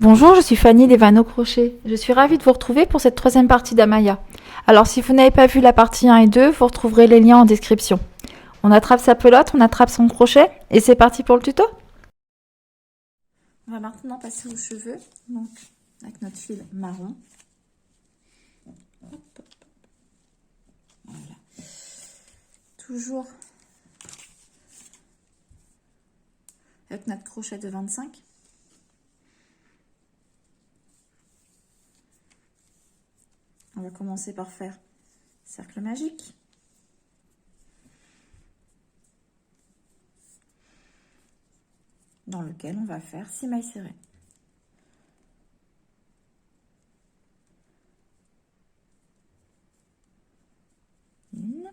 Bonjour, je suis Fanny des Vanneaux Crochet. Je suis ravie de vous retrouver pour cette troisième partie d'Amaya. Alors si vous n'avez pas vu la partie 1 et 2, vous retrouverez les liens en description. On attrape sa pelote, on attrape son crochet et c'est parti pour le tuto. On va maintenant passer aux cheveux, donc avec notre fil marron. Hop, hop. Voilà. Toujours avec notre crochet de 25. On va commencer par faire cercle magique. Dans lequel on va faire 6 mailles serrées. Une.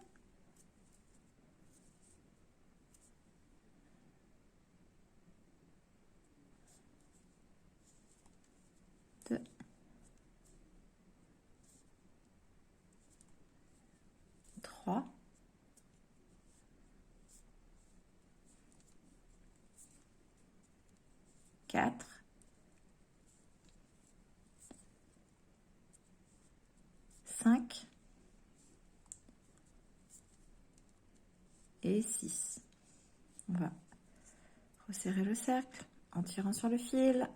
Deux. Trois. 4, 5 et 6. On va resserrer le cercle en tirant sur le fil.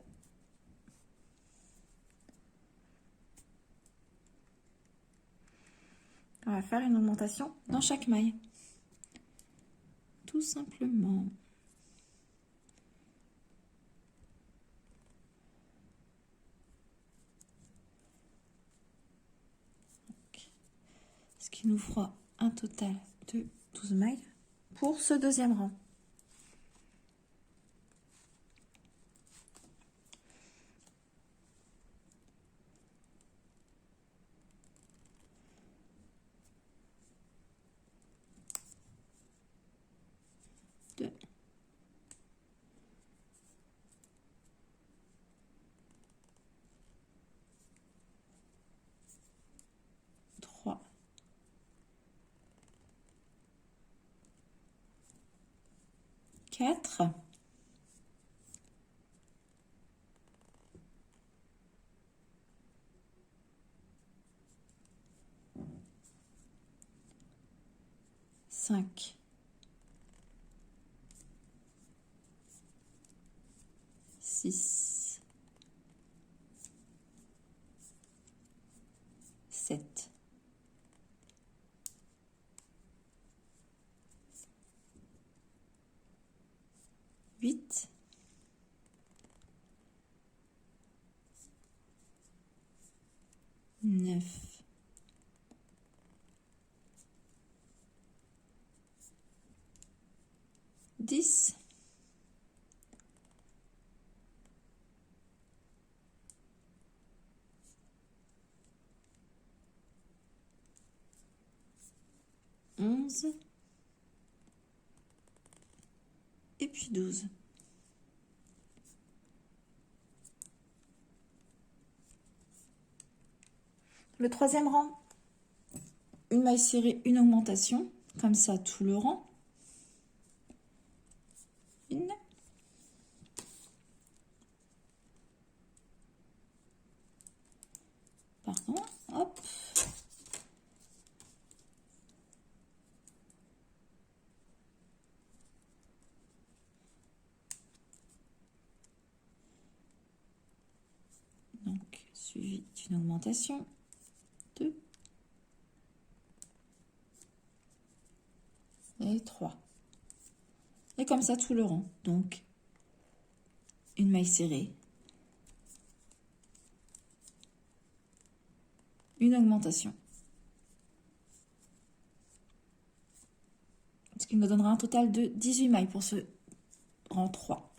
On va faire une augmentation dans chaque maille. Tout simplement. Ce qui nous fera un total de 12 mailles pour ce deuxième rang. Deux. Trois. 4. 5. 6. 7. 8. 9. 10. 11 et puis 12. Le troisième rang, une maille serrée, une augmentation, comme ça tout le rang. Une. Pardon, hop. Donc, suivi d'une augmentation. 2 et 3. Et comme ça tout le rang. Donc, une maille serrée, une augmentation. Ce qui nous donnera un total de 18 mailles pour ce rang 3.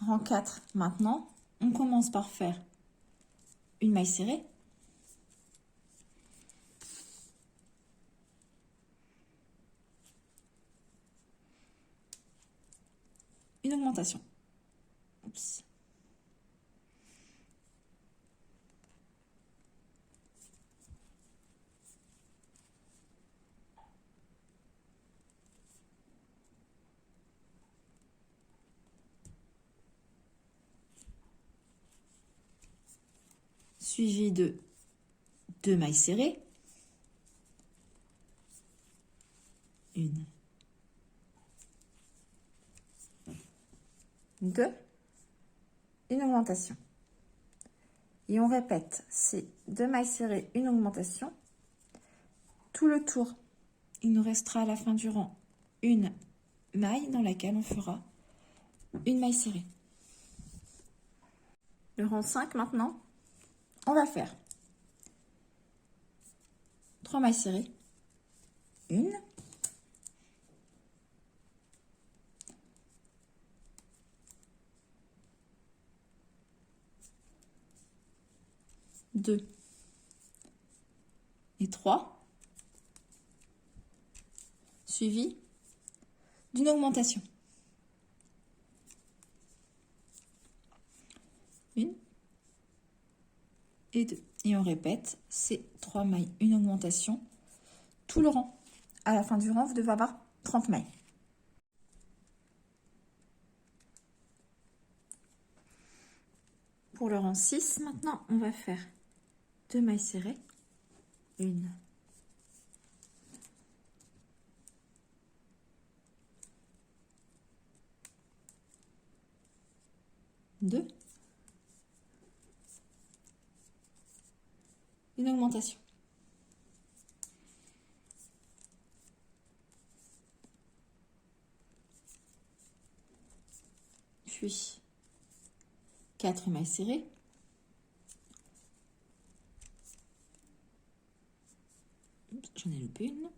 Rang 4, maintenant, on commence par faire une maille serrée, augmentation. Oups. Suivi de 2 mailles serrées, une, deux, une augmentation. Et on répète, c'est 2 mailles serrées, une augmentation. Tout le tour, il nous restera à la fin du rang une maille dans laquelle on fera une maille serrée. Le rang 5 maintenant, on va faire 3 mailles serrées, une, deux et 3, suivi d'une augmentation. Une et deux. Et on répète, c'est 3 mailles, une augmentation, tout le rang. À la fin du rang, vous devez avoir 30 mailles. Pour le rang 6, maintenant, on va faire 2 mailles serrées, une, deux, une augmentation. Puis 4 mailles serrées, j'en ai loupé une.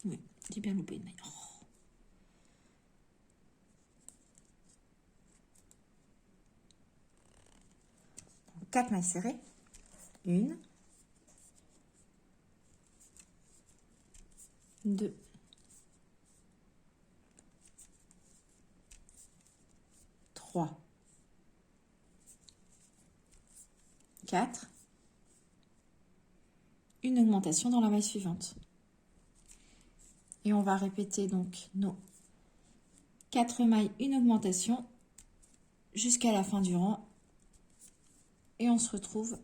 Oui, j'ai bien loupé une maille. Oh. 4 mailles serrées, une, deux, trois, quatre, une augmentation dans la maille suivante. Et on va répéter donc nos 4 mailles, une augmentation jusqu'à la fin du rang. Et on se retrouve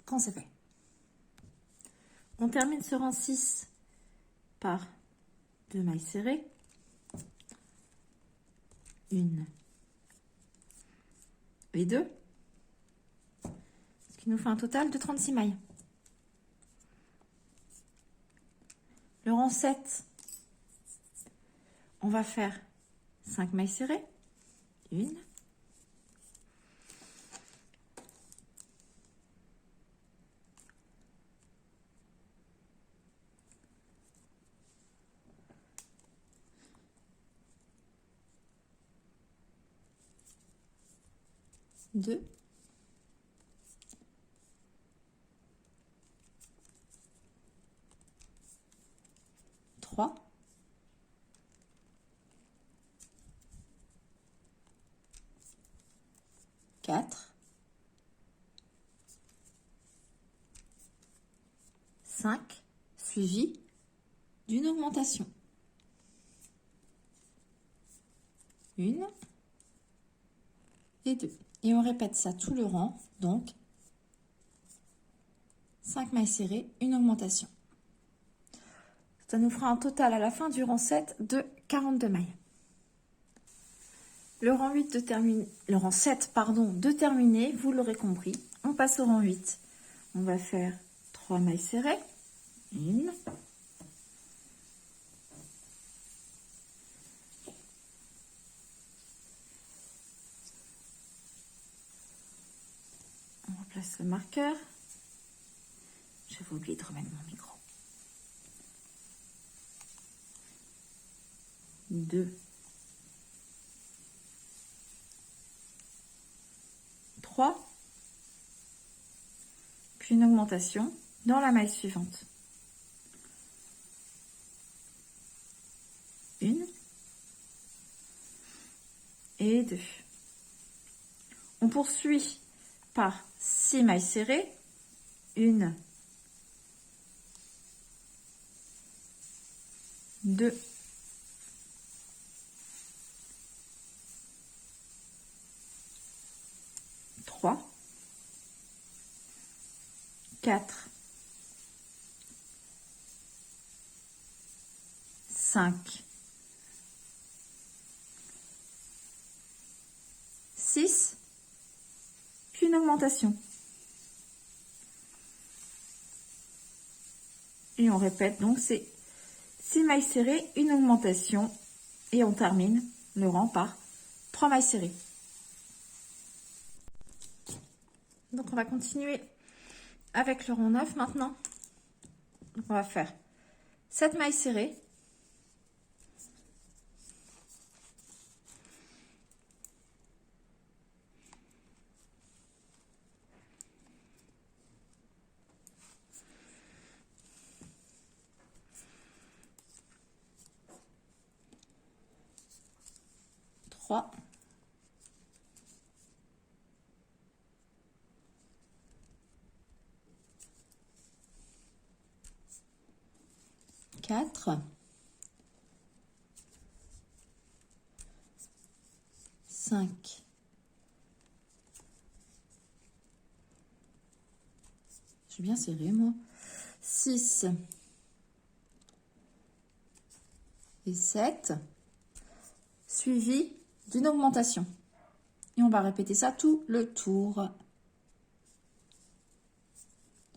quand c'est fait. On termine ce rang 6 par 2 mailles serrées, une et deux, ce qui nous fait un total de 36 mailles. Le rang 7, on va faire 5 mailles serrées, une, deux, trois, quatre, 5, suivi d'une augmentation. Une et deux. Et on répète ça tout le rang, donc 5 mailles serrées, une augmentation. Ça nous fera un total à la fin du rang 7 de 42 mailles. Le rang 7, de terminer, vous l'aurez compris. On passe au rang 8. On va faire 3 mailles serrées, une, on replace le marqueur. J'avais oublié de remettre mon micro. 2, 3, puis une augmentation dans la maille suivante. Une et 2. On poursuit par 6 mailles serrées, 1, 2, 3, 4, 5, 6, puis une augmentation. Et on répète, donc c'est 6 mailles serrées, une augmentation, et on termine le rang par 3 mailles serrées. Donc on va continuer avec le rang 9 maintenant. Donc on va faire 7 mailles serrées, trois, 4, 5, j'ai bien serré moi, 6 et 7, suivi d'une augmentation. Et on va répéter ça tout le tour.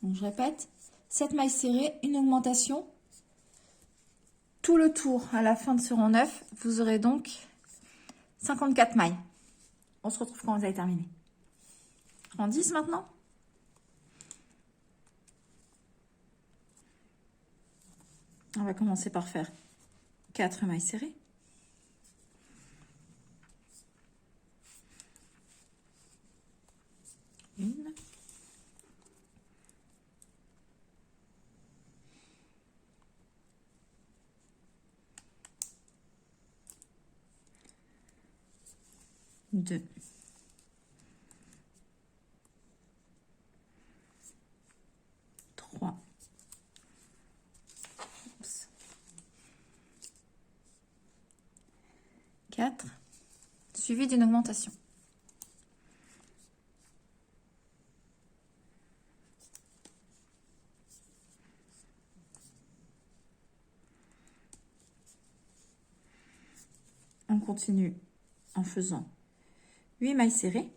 Donc je répète, 7 mailles serrées, une augmentation, tout le tour. À la fin de ce rang 9, vous aurez donc 54 mailles. On se retrouve quand vous avez terminé. Rang 10 maintenant. On va commencer par faire 4 mailles serrées. Une. Deux. Trois. 4, suivi d'une augmentation. On continue en faisant 8 mailles serrées.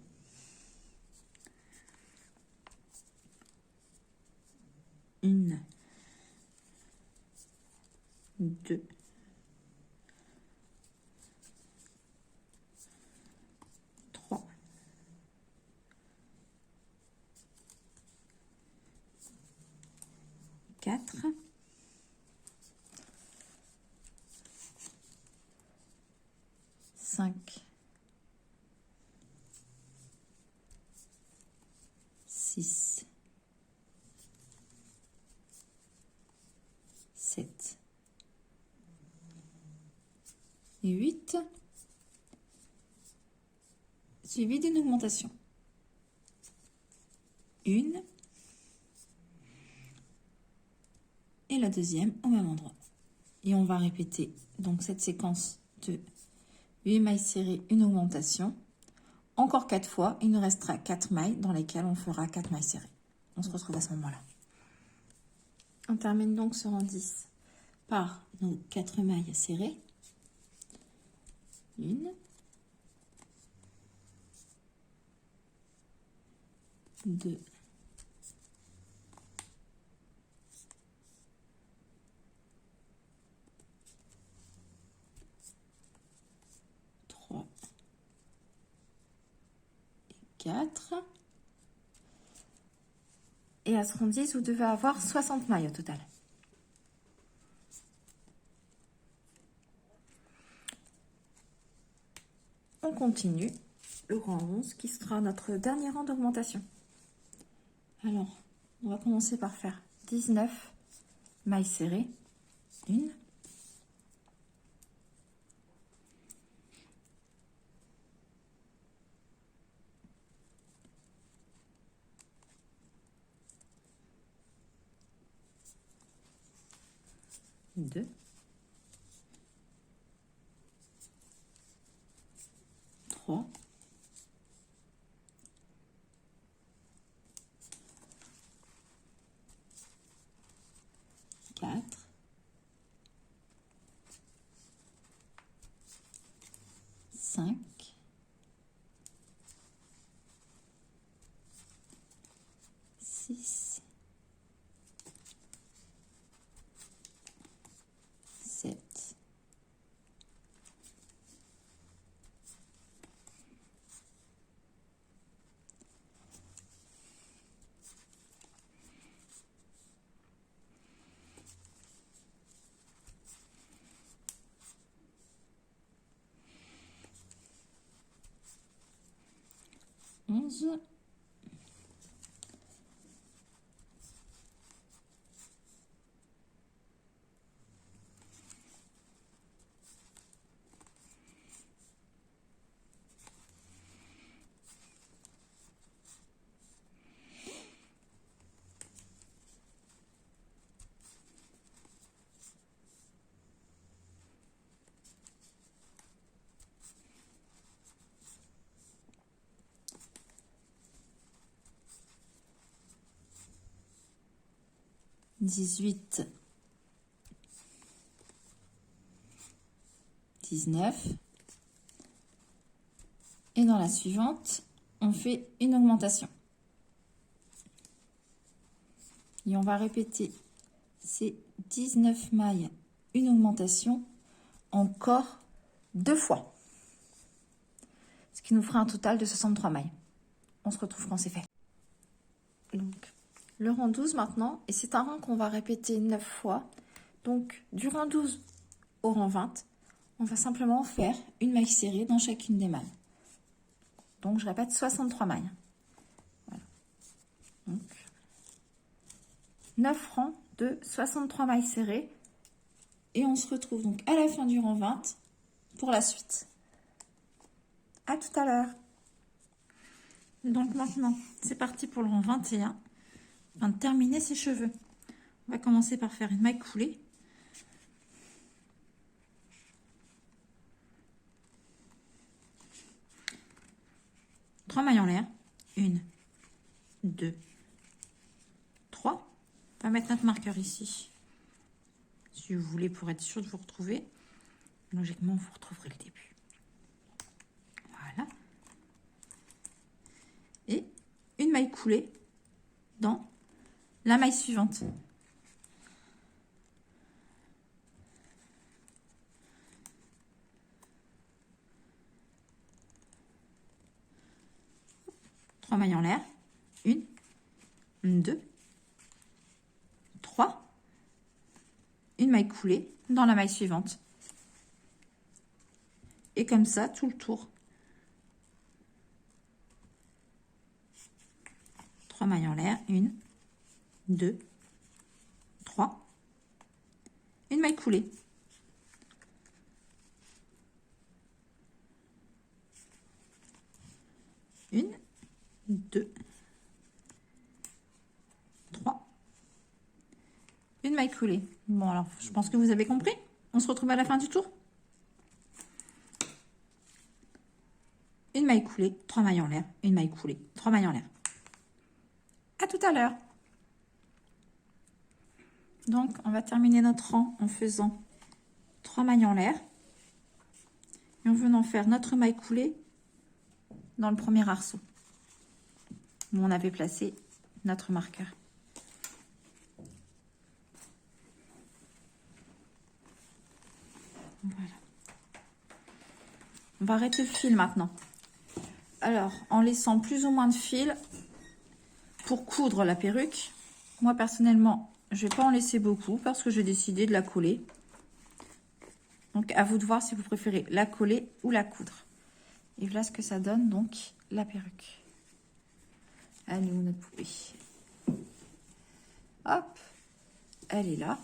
Une, 2, 3, 4, 5, 6, 7 et 8, suivi d'une augmentation. Une et la deuxième au même endroit. Et on va répéter donc cette séquence de 8 mailles serrées, une augmentation. Encore 4 fois, il nous restera 4 mailles dans lesquelles on fera 4 mailles serrées. On se retrouve à ce moment-là. On termine donc ce rang 10 par nos 4 mailles serrées. Une, deux, trois, 4. Et à ce rang 10, vous devez avoir 60 mailles au total. On continue le rang 11 qui sera notre dernier rang d'augmentation. Alors, on va commencer par faire 19 mailles serrées. Une, 2, 3, 4, 5, 6, 7, 11, 18, 19. Et dans la suivante, on fait une augmentation. Et on va répéter ces 19 mailles, une augmentation, encore 2 fois. Ce qui nous fera un total de 63 mailles. On se retrouve quand c'est fait. Donc, le rang 12 maintenant, et c'est un rang qu'on va répéter 9 fois. Donc, du rang 12 au rang 20, on va simplement faire une maille serrée dans chacune des mailles. Donc, je répète 63 mailles. Voilà. Donc, 9 rangs de 63 mailles serrées. Et on se retrouve donc à la fin du rang 20 pour la suite. À tout à l'heure. Donc maintenant, c'est parti pour le rang 21. On vient de terminer ses cheveux. On va commencer par faire une maille coulée. Trois mailles en l'air. 1, 2, 3. On va mettre notre marqueur ici. Si vous voulez, pour être sûr de vous retrouver. Logiquement, vous retrouverez le début. Voilà. Et une maille coulée dans la maille suivante. Trois mailles en l'air. 1, 2, 3. Une maille coulée dans la maille suivante. Et comme ça, tout le tour. 3 mailles en l'air. 1, 2, 3. Une maille coulée. Une, 2, 3. Une maille coulée. Bon, alors, je pense que vous avez compris. On se retrouve à la fin du tour. Une maille coulée, 3 mailles en l'air, une maille coulée, 3 mailles en l'air. À tout à l'heure. Donc, on va terminer notre rang en faisant 3 mailles en l'air. Et en venant faire notre maille coulée dans le premier arceau où on avait placé notre marqueur. Voilà. On va arrêter le fil maintenant. Alors, en laissant plus ou moins de fil pour coudre la perruque. Moi, personnellement, je vais pas en laisser beaucoup parce que j'ai décidé de la coller. Donc, à vous de voir si vous préférez la coller ou la coudre. Et voilà ce que ça donne, donc, la perruque. Allez, où notre poupée? Hop, elle est là.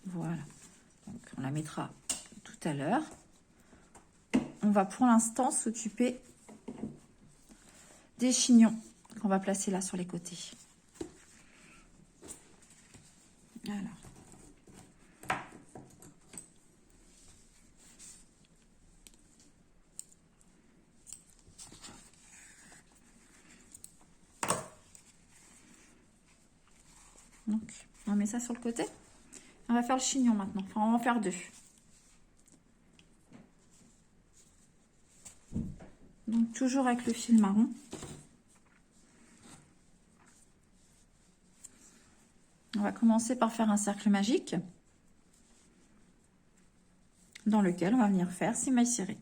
Voilà. Donc, on la mettra tout à l'heure. On va pour l'instant s'occuper des chignons qu'on va placer là sur les côtés. Donc, on met ça sur le côté. On va faire le chignon maintenant. Enfin, on va en faire 2. Donc, toujours avec le fil marron. On va commencer par faire un cercle magique dans lequel on va venir faire 6 mailles serrées.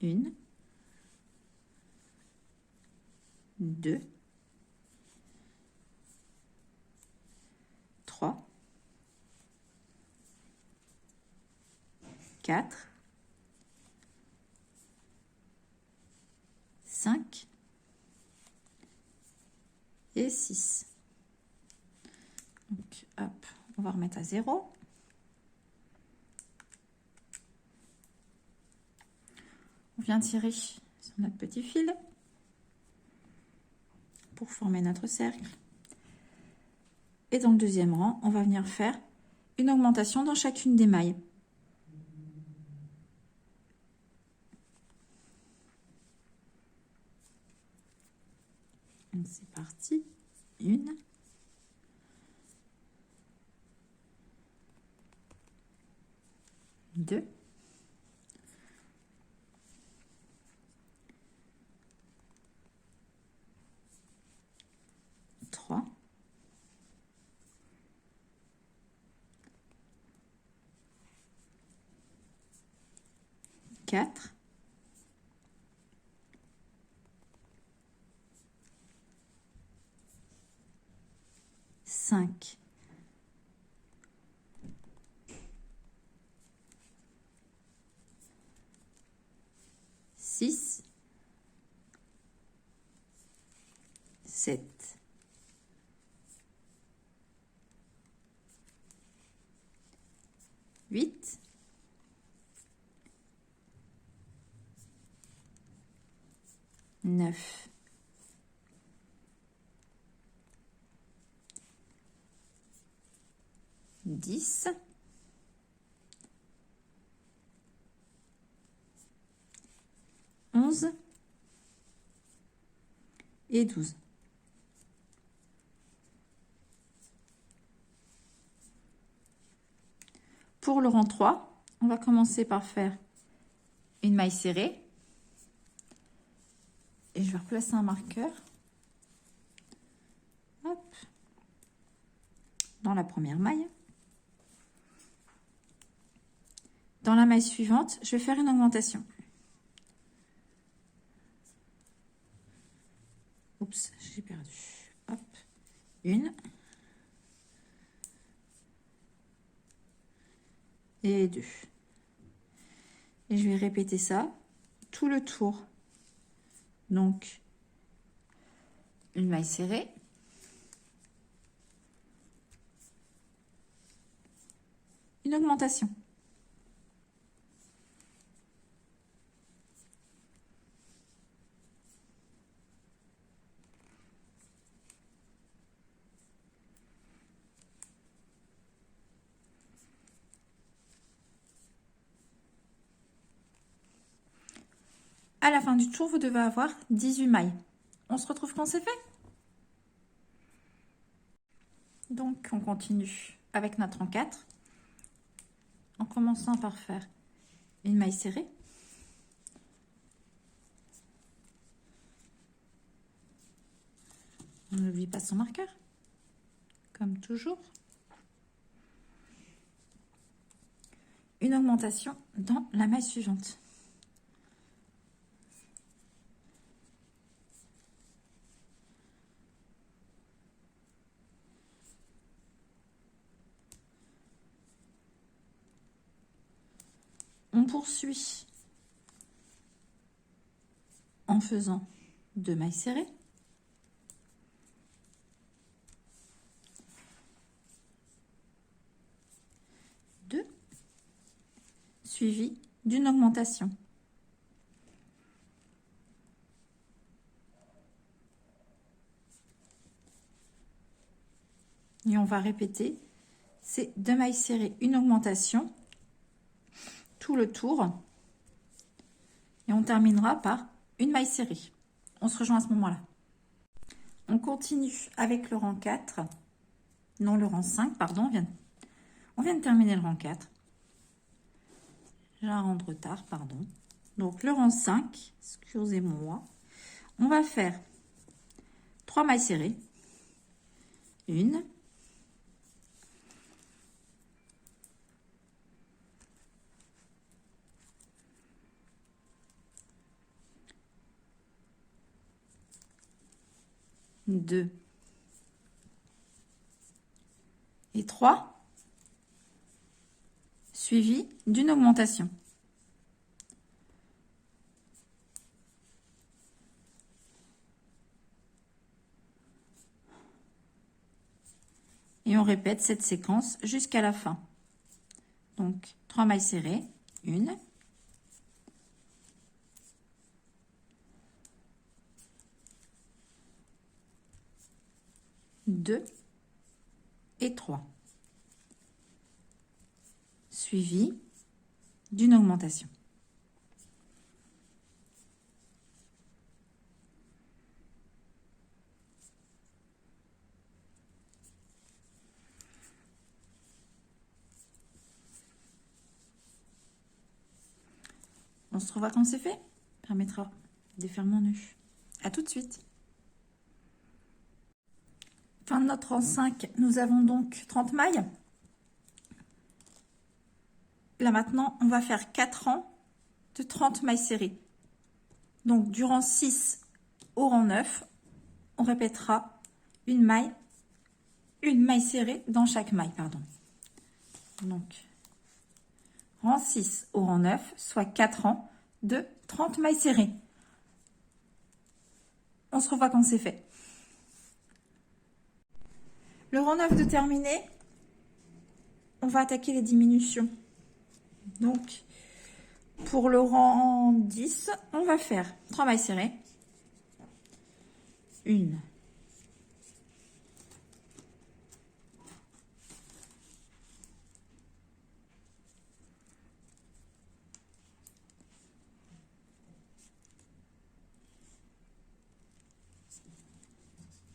Une, 2, 3, 4, 5 et 6. Donc, hop, on va remettre à 0. On vient tirer sur notre petit fil pour former notre cercle. Et dans le deuxième rang, on va venir faire une augmentation dans chacune des mailles. C'est parti. 1, 2, 3, 4, 5, 6, 7, 8, 9, 10, 11 et 12. Pour le rang 3, on va commencer par faire une maille serrée. Et je vais replacer un marqueur. Hop. Dans la première maille. Dans la maille suivante, je vais faire une augmentation. Oups, j'ai perdu. Hop. 1. Et 2. Et je vais répéter ça tout le tour. Donc, une maille serrée. Une augmentation. À la fin du tour, vous devez avoir 18 mailles. On se retrouve quand c'est fait. Donc, on continue avec notre rang 4. En commençant par faire une maille serrée. On n'oublie pas son marqueur, comme toujours. Une augmentation dans la maille suivante. On poursuit en faisant 2 mailles serrées. Suivi d'une augmentation. Et on va répéter ces 2 mailles serrées, une augmentation, tout le tour Et on terminera par une maille serrée. On se rejoint à ce moment-là. On continue avec le rang 4. Non, le rang 5, pardon. On vient de terminer le rang 4. J'ai un rang de retard, pardon. Donc, le rang 5, excusez-moi. On va faire 3 mailles serrées. Une. Deux. Et 3. Suivi d'une augmentation. Et on répète cette séquence jusqu'à la fin. Donc, 3 mailles serrées, une, deux et 3. Suivi d'une augmentation. On se revoit quand c'est fait. Permettra de faire mon nœud. À tout de suite. Fin de notre rang 5, nous avons donc 30 mailles. Là maintenant, on va faire 4 rangs de 30 mailles serrées. Donc du rang 6 au rang 9, on répétera une maille serrée dans chaque maille, pardon. Donc rang 6 au rang 9, soit 4 rangs de 30 mailles serrées. On se revoit quand c'est fait. Le rang 9 de terminé, on va attaquer les diminutions. Donc, pour le rang 10, on va faire 3 mailles serrées. Une.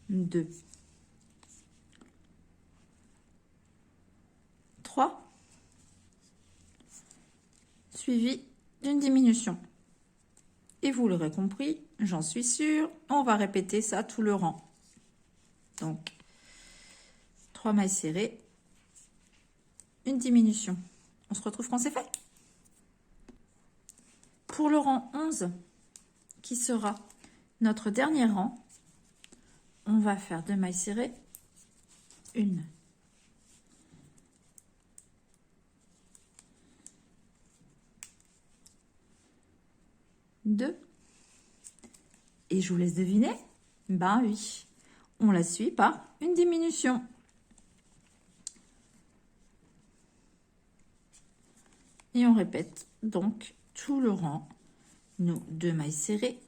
Deux. 3. Suivi d'une diminution. Et vous l'aurez compris, j'en suis sûre, on va répéter ça tout le rang. Donc, 3 mailles serrées, une diminution. On se retrouve quand c'est fait. Pour le rang 11, qui sera notre dernier rang, on va faire 2 mailles serrées, une. Deux. Et je vous laisse deviner. Ben oui, on la suit par une diminution. Et on répète donc tout le rang, nos 2 mailles serrées,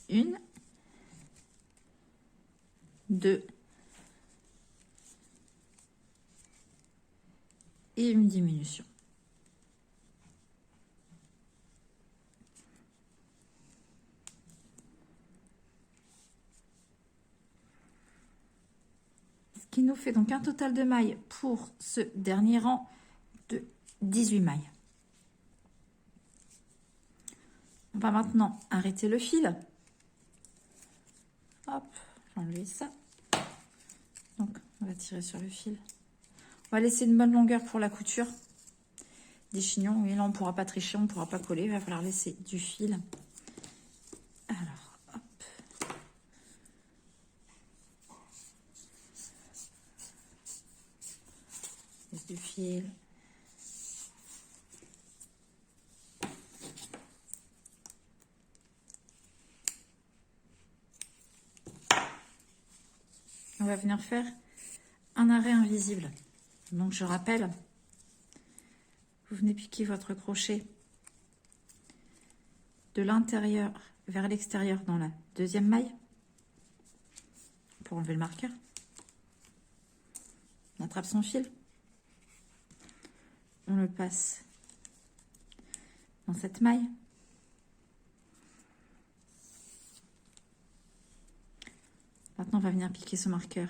une, deux et une diminution. Qui nous fait donc un total de mailles pour ce dernier rang de 18 mailles. On va maintenant arrêter le fil. Hop, j'enlève ça. Donc, on va tirer sur le fil. On va laisser une bonne longueur pour la couture des chignons. Et là, on ne pourra pas tricher, on ne pourra pas coller. Il va falloir laisser du fil. Alors, hop. Du fil. On va venir faire un arrêt invisible. Donc je rappelle, vous venez piquer votre crochet de l'intérieur vers l'extérieur dans la deuxième maille pour enlever le marqueur. On attrape son fil. on le passe dans cette maille. Maintenant, on va venir piquer ce marqueur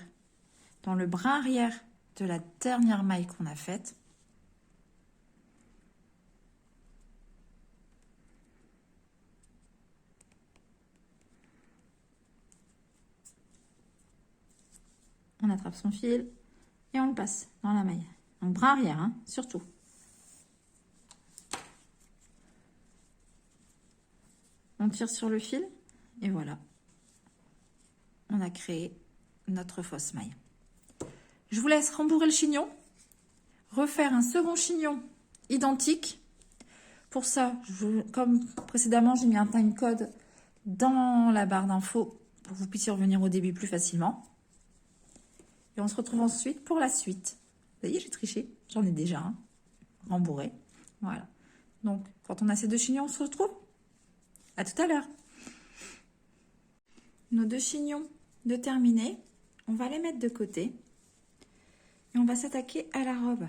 dans le bras arrière de la dernière maille qu'on a faite. On attrape son fil et on le passe dans la maille. Donc bras arrière, hein, surtout. On tire sur le fil et voilà. On a créé notre fausse maille. Je vous laisse rembourrer le chignon, refaire un second chignon identique. Pour ça, comme précédemment, j'ai mis un time code dans la barre d'infos pour que vous puissiez revenir au début plus facilement. Et on se retrouve ensuite pour la suite. Vous voyez, j'ai triché, j'en ai déjà un rembourré. Voilà. Donc, quand on a ces deux chignons, on se retrouve. À tout à l'heure. Nos deux chignons de terminés, on va les mettre de côté. Et on va s'attaquer à la robe.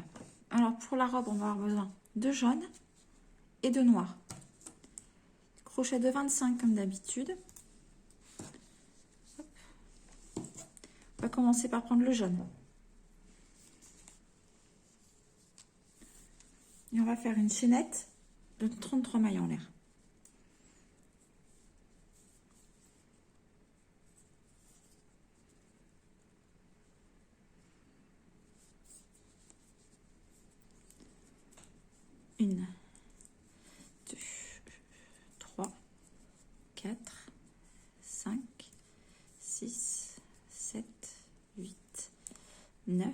Alors, pour la robe, on va avoir besoin de jaune et de noir. Crochet de 25 comme d'habitude. On va commencer par prendre le jaune. Et on va faire une chaînette de 33 mailles en l'air. Une, 2, 3, 4, 5, 6, 7, 8, 9,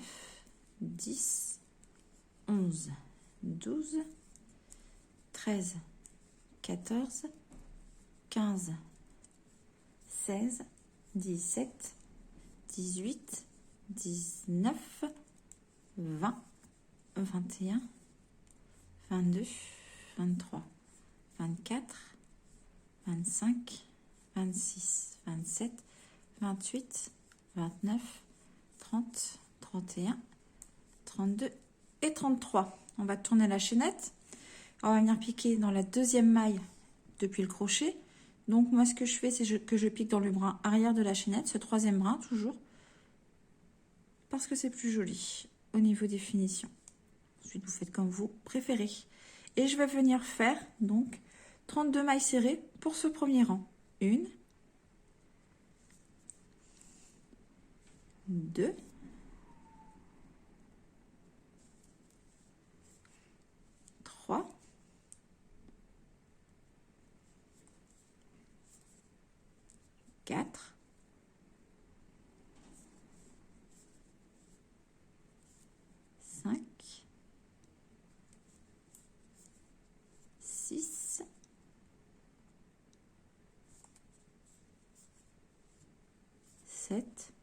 10, 11, 12, 13, 14, 15, 16, 17, 18, 19, 20, 21, 22, 23, 24, 25, 26, 27, 28, 29, 30, 31, 32 et 33. On va tourner la chaînette. On va venir piquer dans la deuxième maille depuis le crochet. Donc moi ce que je fais, c'est que je pique dans le brin arrière de la chaînette, ce troisième brin toujours, parce que c'est plus joli au niveau des finitions. Ensuite vous faites comme vous préférez. Et je vais venir faire donc 32 mailles serrées pour ce premier rang. 1, 2, 3, 4, 5, 6, 7,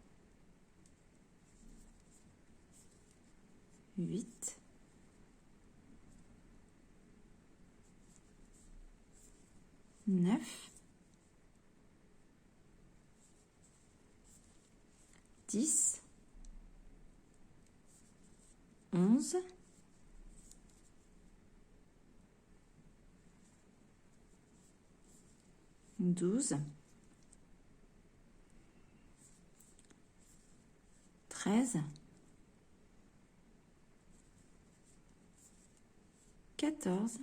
8, 9, 10, 11, 12, 13, 14,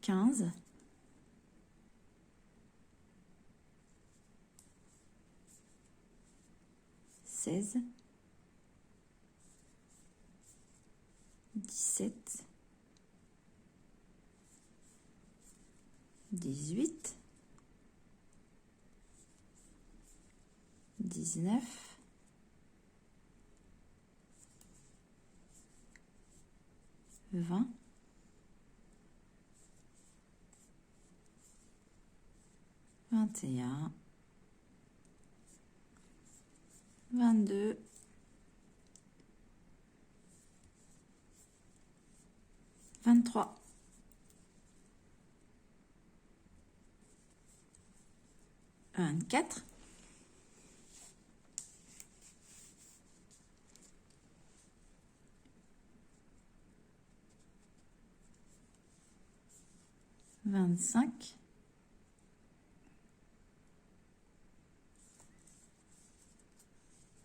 15, 16, 17, 18, 19, 20, 21, 22, 23, 24, 25,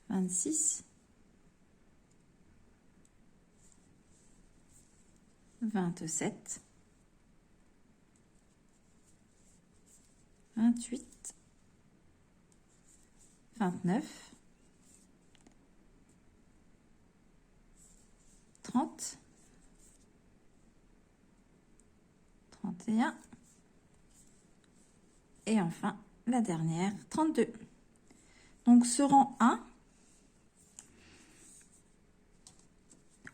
26, 27, 28, 29, 30, 31 et enfin la dernière 32. Donc ce rang 1,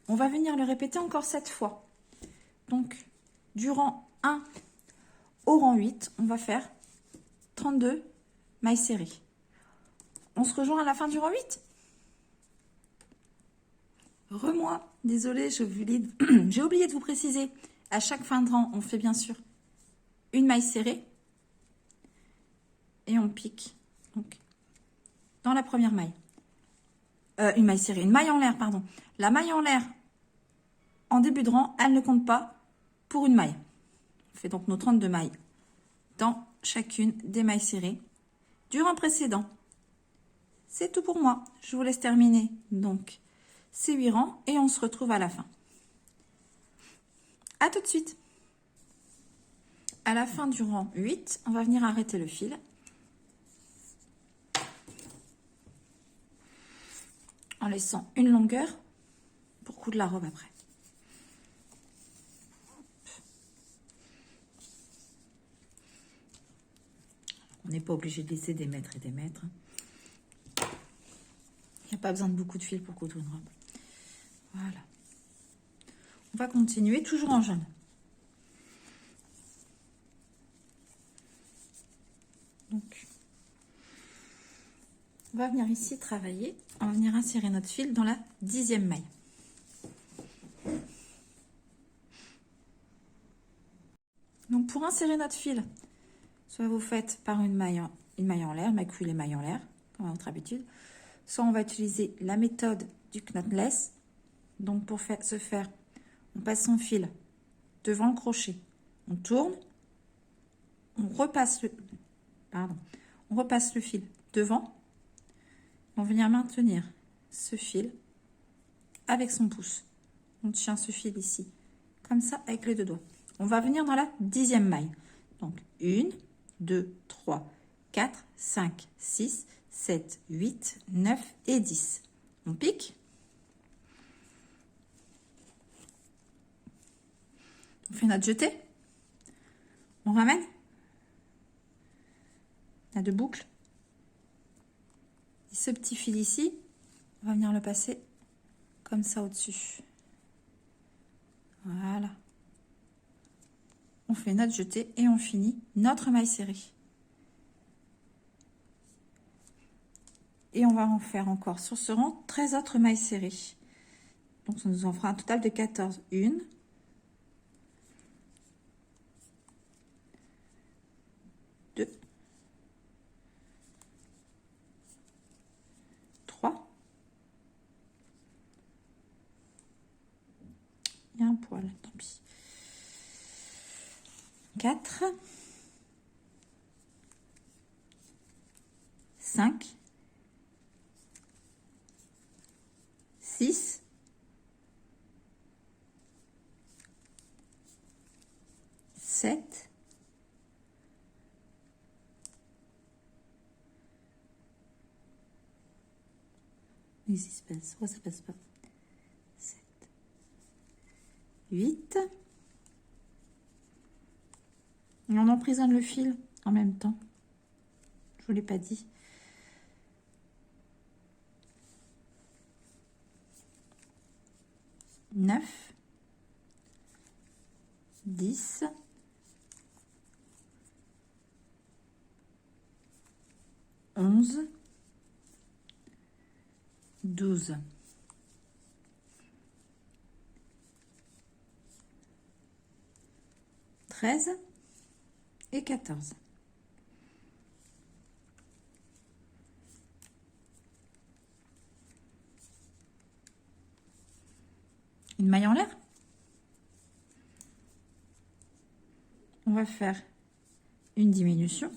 on va venir le répéter encore 7 fois. Donc du rang 1 au rang 8, on va faire 32 mailles serrées. On se rejoint à la fin du rang 8. Remoi, désolée, j'ai oublié de vous préciser, à chaque fin de rang, on fait bien sûr une maille serrée et on pique donc dans la première maille. Une maille serrée, une maille en l'air, pardon. La maille en l'air en début de rang, elle ne compte pas pour une maille. On fait donc nos 32 mailles dans chacune des mailles serrées du rang précédent. C'est tout pour moi. Je vous laisse terminer donc ces 8 rangs et on se retrouve à la fin. À tout de suite. À la fin du rang 8, on va venir arrêter le fil. En laissant une longueur pour coudre la robe après. On n'est pas obligé de laisser des mètres et des mètres. Il n'y a pas besoin de beaucoup de fil pour coudre une robe. Voilà. On va continuer toujours en jaune. Donc, on va venir ici travailler. On va venir insérer notre fil dans la 10e maille. Donc, pour insérer notre fil, soit vous faites par une maille en l'air, maille maille en l'air, comme à votre habitude. Soit on va utiliser la méthode du knotless. Donc, pour ce faire, on passe son fil devant le crochet. On tourne, on repasse le fil devant. On va venir maintenir ce fil avec son pouce. On tient ce fil ici, comme ça, avec les deux doigts. On va venir dans la 10e maille. Donc, 1, 2, 3, 4, 5, 6, 7, 8, 9 et 10. On pique. On fait notre jeté. On ramène. On a deux boucles. Et ce petit fil ici, on va venir le passer comme ça au-dessus. Voilà. On fait notre jeté et on finit notre maille serrée. Et on va en faire encore sur ce rang 13 autres mailles serrées. Donc ça nous en fera un total de 14. 1, 2, 3. Il y a un poil, tant pis. 4, 5, 6, 7, 8. Et on emprisonne le fil en même temps. Je vous l'ai pas dit. 9, 10, 11, 12. 13 et 14. Une maille en l'air. On va faire une diminution.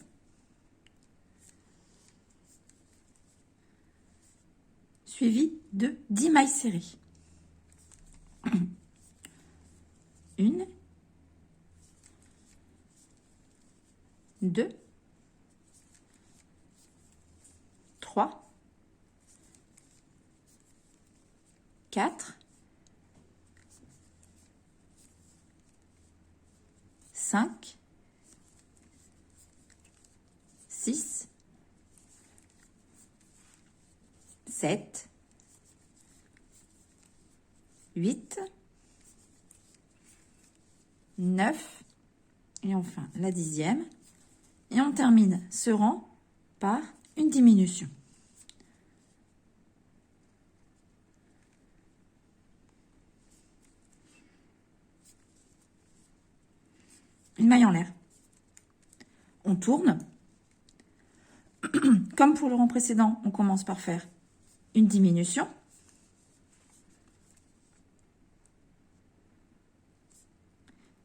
Suivi de 10 mailles serrées. Une, deux, trois, quatre, 5, 6, 7, 8, 9, et enfin la 10e. Et on termine ce rang par une diminution. Une maille en l'air. On tourne. Comme pour le rang précédent, on commence par faire une diminution.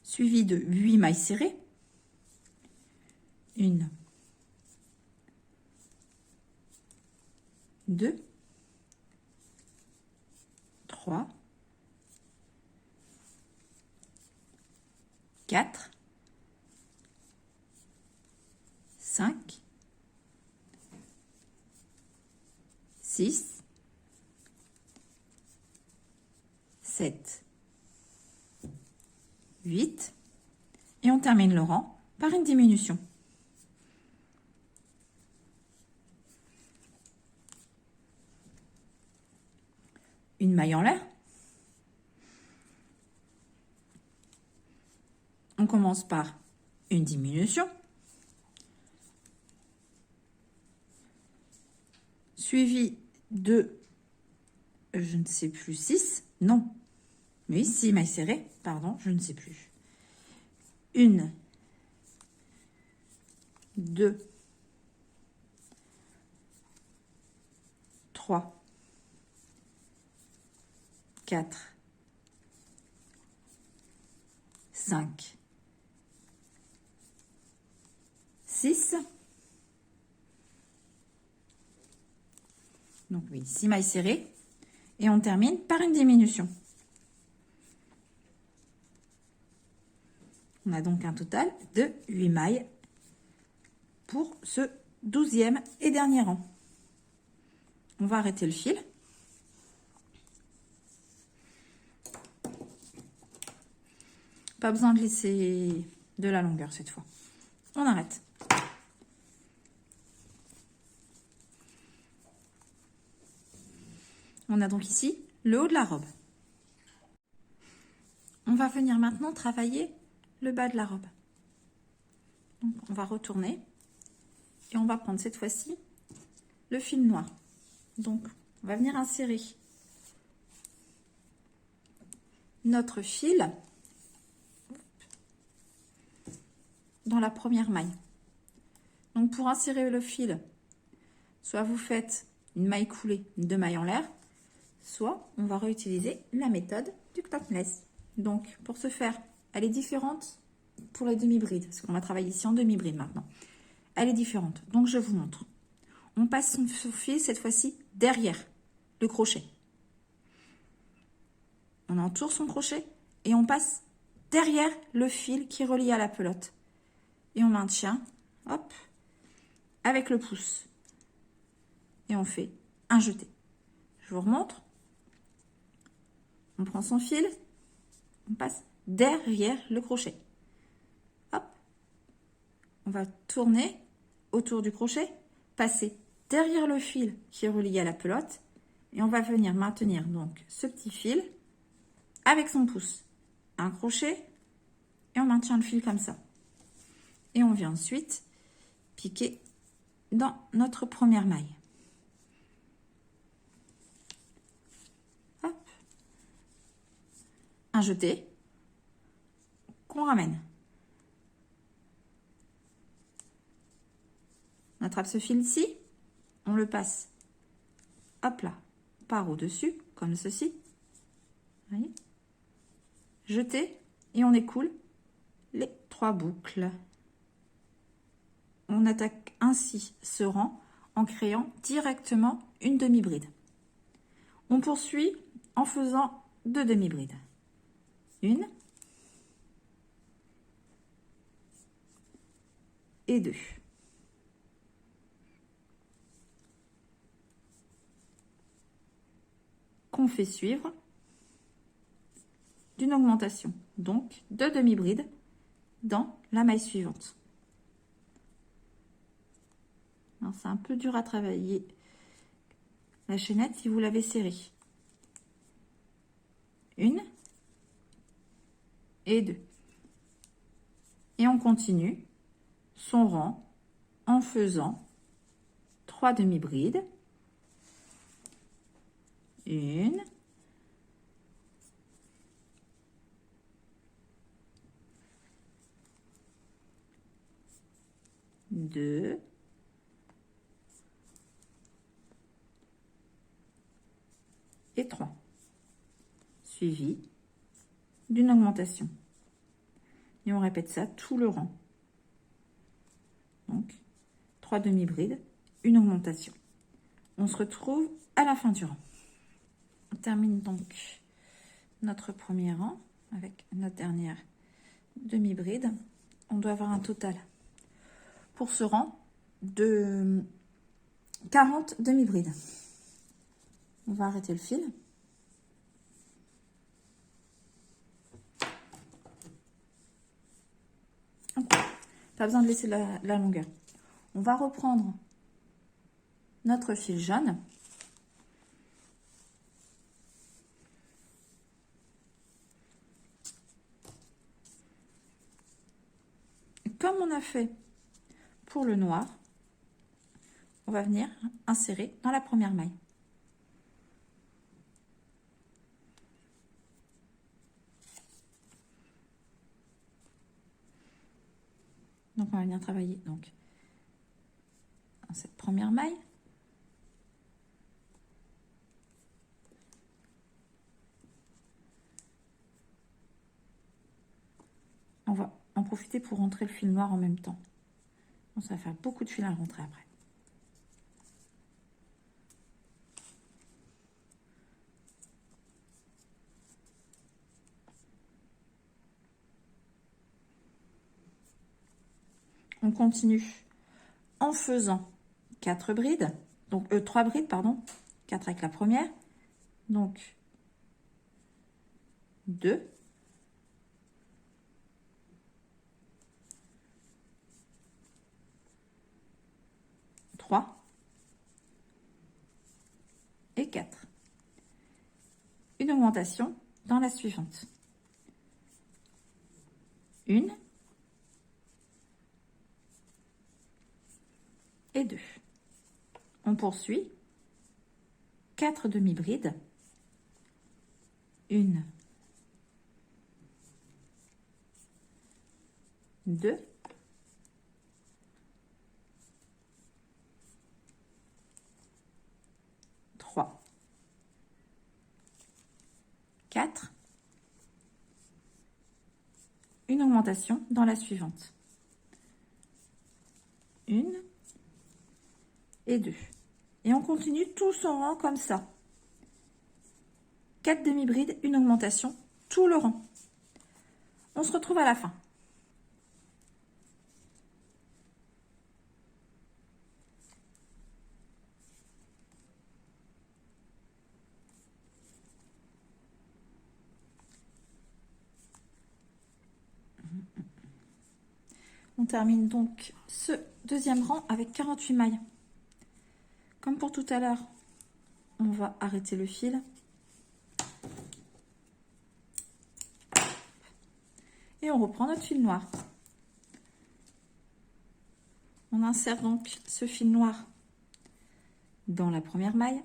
Suivi de 8 mailles serrées. Une, deux, trois, quatre, 5, 6, 7, 8, et on termine le rang par une diminution. Une maille en l'air. On commence par une diminution. Suivi de, je ne sais plus, 6, non, oui, 6 mailles serrées, pardon, je ne sais plus. Une, deux, trois, 4, 5, 6. Donc oui, 6 mailles serrées. Et on termine par une diminution. On a donc un total de 8 mailles pour ce 12e et dernier rang. On va arrêter le fil. Pas besoin de laisser de la longueur cette fois. On arrête. On a donc ici le haut de la robe. On va venir maintenant travailler le bas de la robe. Donc on va retourner et on va prendre cette fois-ci le fil noir. Donc on va venir insérer notre fil dans la première maille. Donc pour insérer le fil, soit vous faites une maille coulée, 2 mailles en l'air, soit on va réutiliser la méthode du knotless. Donc pour ce faire, elle est différente pour les demi-brides, parce qu'on va travailler ici en demi-bride maintenant. Elle est différente, donc je vous montre. On passe son fil cette fois-ci derrière le crochet. On entoure son crochet et on passe derrière le fil qui est relié à la pelote. Et on maintient, hop, avec le pouce. Et on fait un jeté. Je vous remontre. On prend son fil, on passe derrière le crochet. Hop. On va tourner autour du crochet, passer derrière le fil qui est relié à la pelote. Et on va venir maintenir donc ce petit fil avec son pouce. Un crochet et on maintient le fil comme ça. Et on vient ensuite piquer dans notre première maille. Hop. Un jeté qu'on ramène. On attrape ce fil ici, on le passe, hop là, par au-dessus, comme ceci. Voyez, jeté et on écoule les 3 boucles. On attaque ainsi ce rang en créant directement une demi-bride. On poursuit en faisant 2 demi-brides. Une et 2. Qu'on fait suivre d'une augmentation, donc 2 demi-brides dans la maille suivante. C'est un peu dur à travailler la chaînette si vous l'avez serrée. Une et 2. Et on continue son rang en faisant 3 demi-brides. Une. Deux. Et 3. Suivi d'une augmentation. Et on répète ça tout le rang. Donc, 3 demi-brides, une augmentation. On se retrouve à la fin du rang. On termine donc notre premier rang avec notre dernière demi-bride. On doit avoir un total pour ce rang de 40 demi-brides. On va arrêter le fil. Pas besoin de laisser la longueur. On va reprendre notre fil jaune. Comme on a fait pour le noir, on va venir insérer dans la première maille. Donc on va venir travailler donc dans cette première maille. On va en profiter pour rentrer le fil noir en même temps. Donc ça va faire beaucoup de fil à rentrer après. On continue en faisant 4 brides, donc 3 brides, pardon, 4 avec la première, donc 2, 3 et 4. Une augmentation dans la suivante. Une et 2. On poursuit 4 demi-brides. Une, 2, 3, 4. Une augmentation dans la suivante. Une et 2. Et on continue tout son rang comme ça. 4 demi-brides, une augmentation, tout le rang. On se retrouve à la fin. On termine donc ce deuxième rang avec 48 mailles. Comme pour tout à l'heure, on va arrêter le fil. Et on reprend notre fil noir. On insère donc ce fil noir dans la première maille.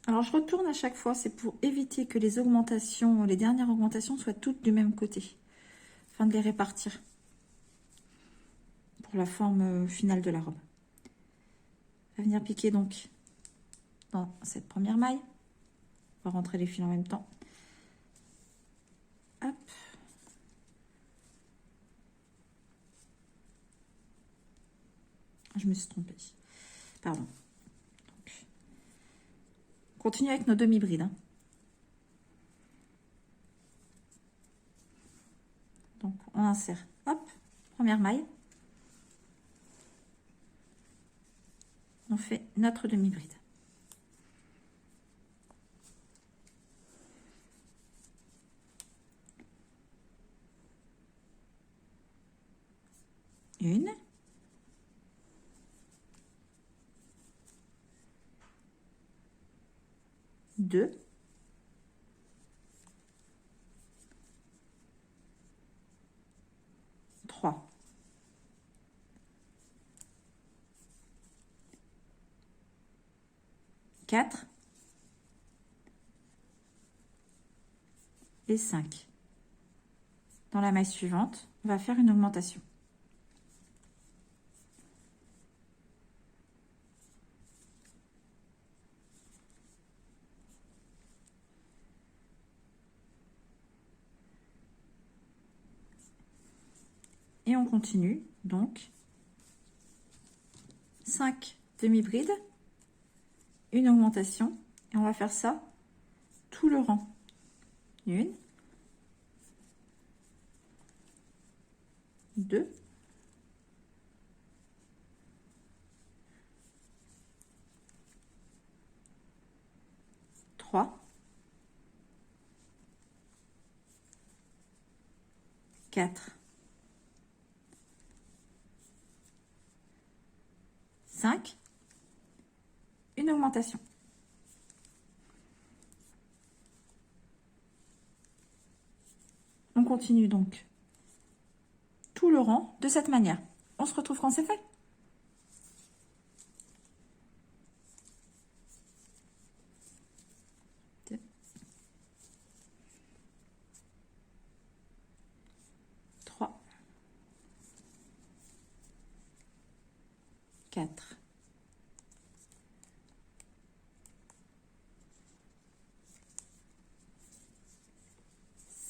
Alors je retourne à chaque fois, c'est pour éviter que les augmentations, les dernières augmentations soient toutes du même côté, afin de les répartir pour la forme finale de la robe. On va venir piquer donc dans cette première maille. On va rentrer les fils en même temps. Hop. Je me suis trompée. Pardon. Donc, on continue avec nos demi-brides. Hein. Donc, on insère. Hop. Première maille. On fait notre demi-bride. Une. Deux. Trois. Quatre. Et 5. Dans la maille suivante, on va faire une augmentation. Et on continue, donc 5 demi-brides, une augmentation, et on va faire ça tout le rang. Une, deux, trois, quatre, 5, une augmentation. On continue donc tout le rang de cette manière. On se retrouve quand c'est fait. Deux, trois, quatre,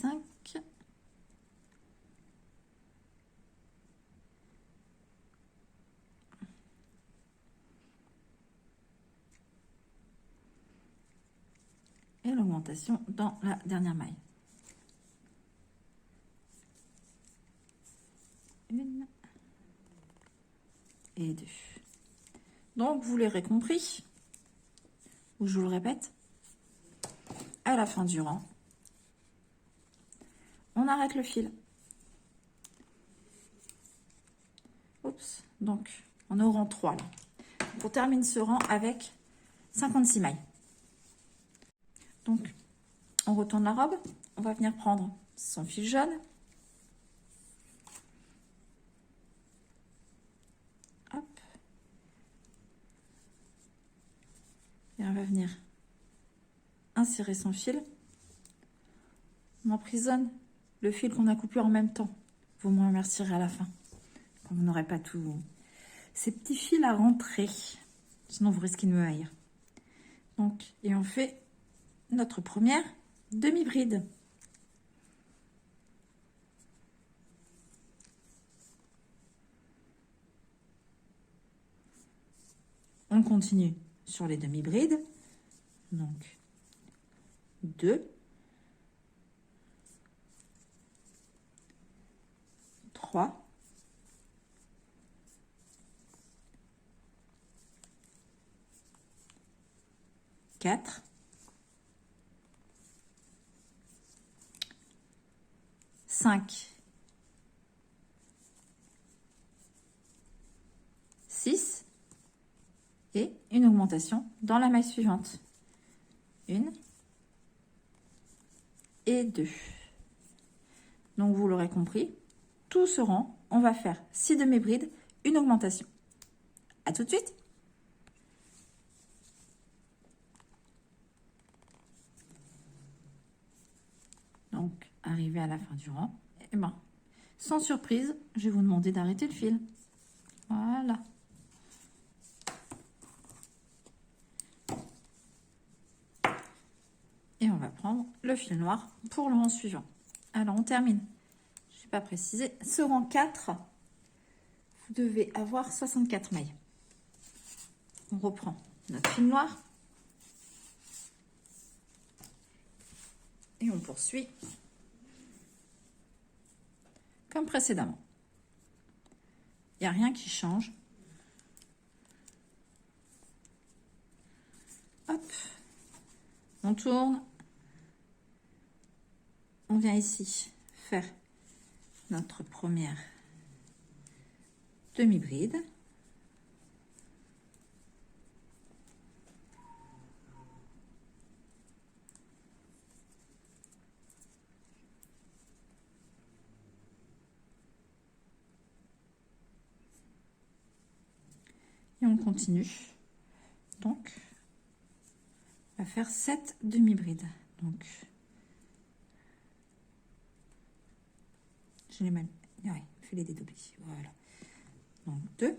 5, et l'augmentation dans la dernière maille. Une et deux. Donc, vous l'aurez compris, ou je vous le répète, à la fin du rang, on arrête le fil. Oups, donc on est au rang 3 là. Donc, on termine ce rang avec 56 mailles. Donc, on retourne la robe, on va venir prendre son fil jaune. Hop. Et on va venir insérer son fil. On emprisonne le fil qu'on a coupé en même temps. Vous me remercierez à la fin, quand vous n'aurez pas tous ces petits fils à rentrer. Sinon, vous risquez de me haïr. Donc, et on fait notre première demi-bride. On continue sur les demi-brides. Donc, 2, 3, 4, 5, 6 et une augmentation dans la maille suivante. 1 et 2. Donc, vous l'aurez compris, tout ce rang, on va faire 6 demi-brides, une augmentation. À tout de suite. Donc, arrivé à la fin du rang, et ben, sans surprise, je vais vous demander d'arrêter le fil. Voilà. Et on va prendre le fil noir pour le rang suivant. Alors, on termine. Je n'ai pas précisé. Ce rang 4, vous devez avoir 64 mailles. On reprend notre fil noir. Et on poursuit comme précédemment. Il n'y a rien qui change. Hop, on tourne. On vient ici faire notre première demi-bride. Et on continue. Donc, on va faire 7 demi-brides. Donc, je l'ai mal. Ouais, fais les dédoublés. Voilà. Donc, 2.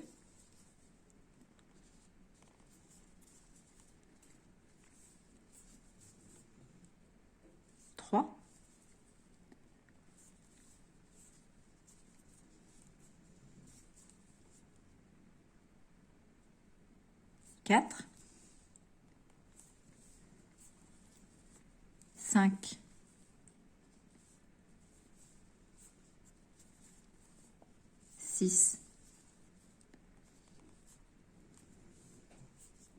3. 4. 5. 6.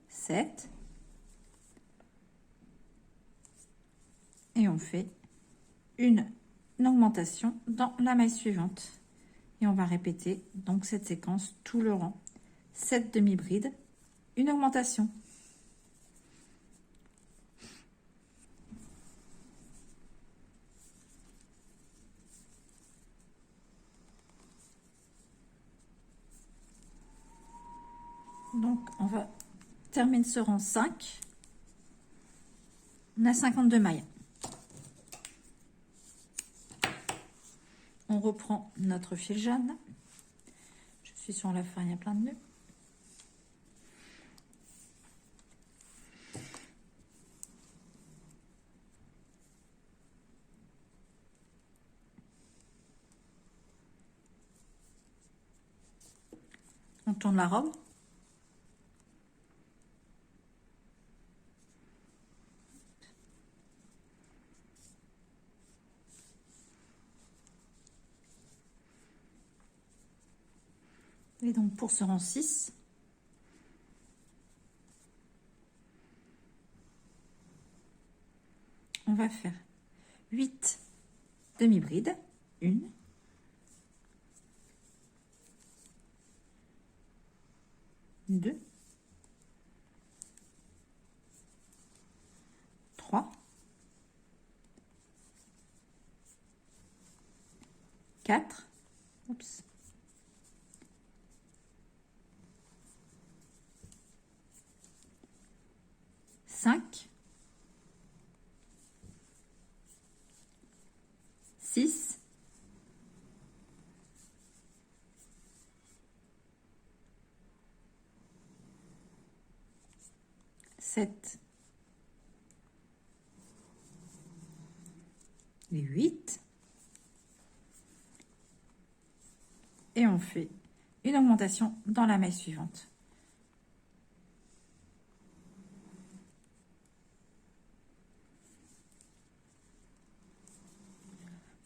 7. Et on fait une augmentation dans la maille suivante. Et on va répéter donc cette séquence tout le rang. 7 demi-brides, une augmentation. Donc, on va terminer ce rang 5. On a 52 mailles. On reprend notre fil jaune. Je suis sur la fin, il y a plein de nœuds. On tourne la robe. Et donc pour ce rang 6, on va faire 8 demi-brides, 1, 2, 3, 4, oups, 5, 6, 7 et 8. Et on fait une augmentation dans la maille suivante.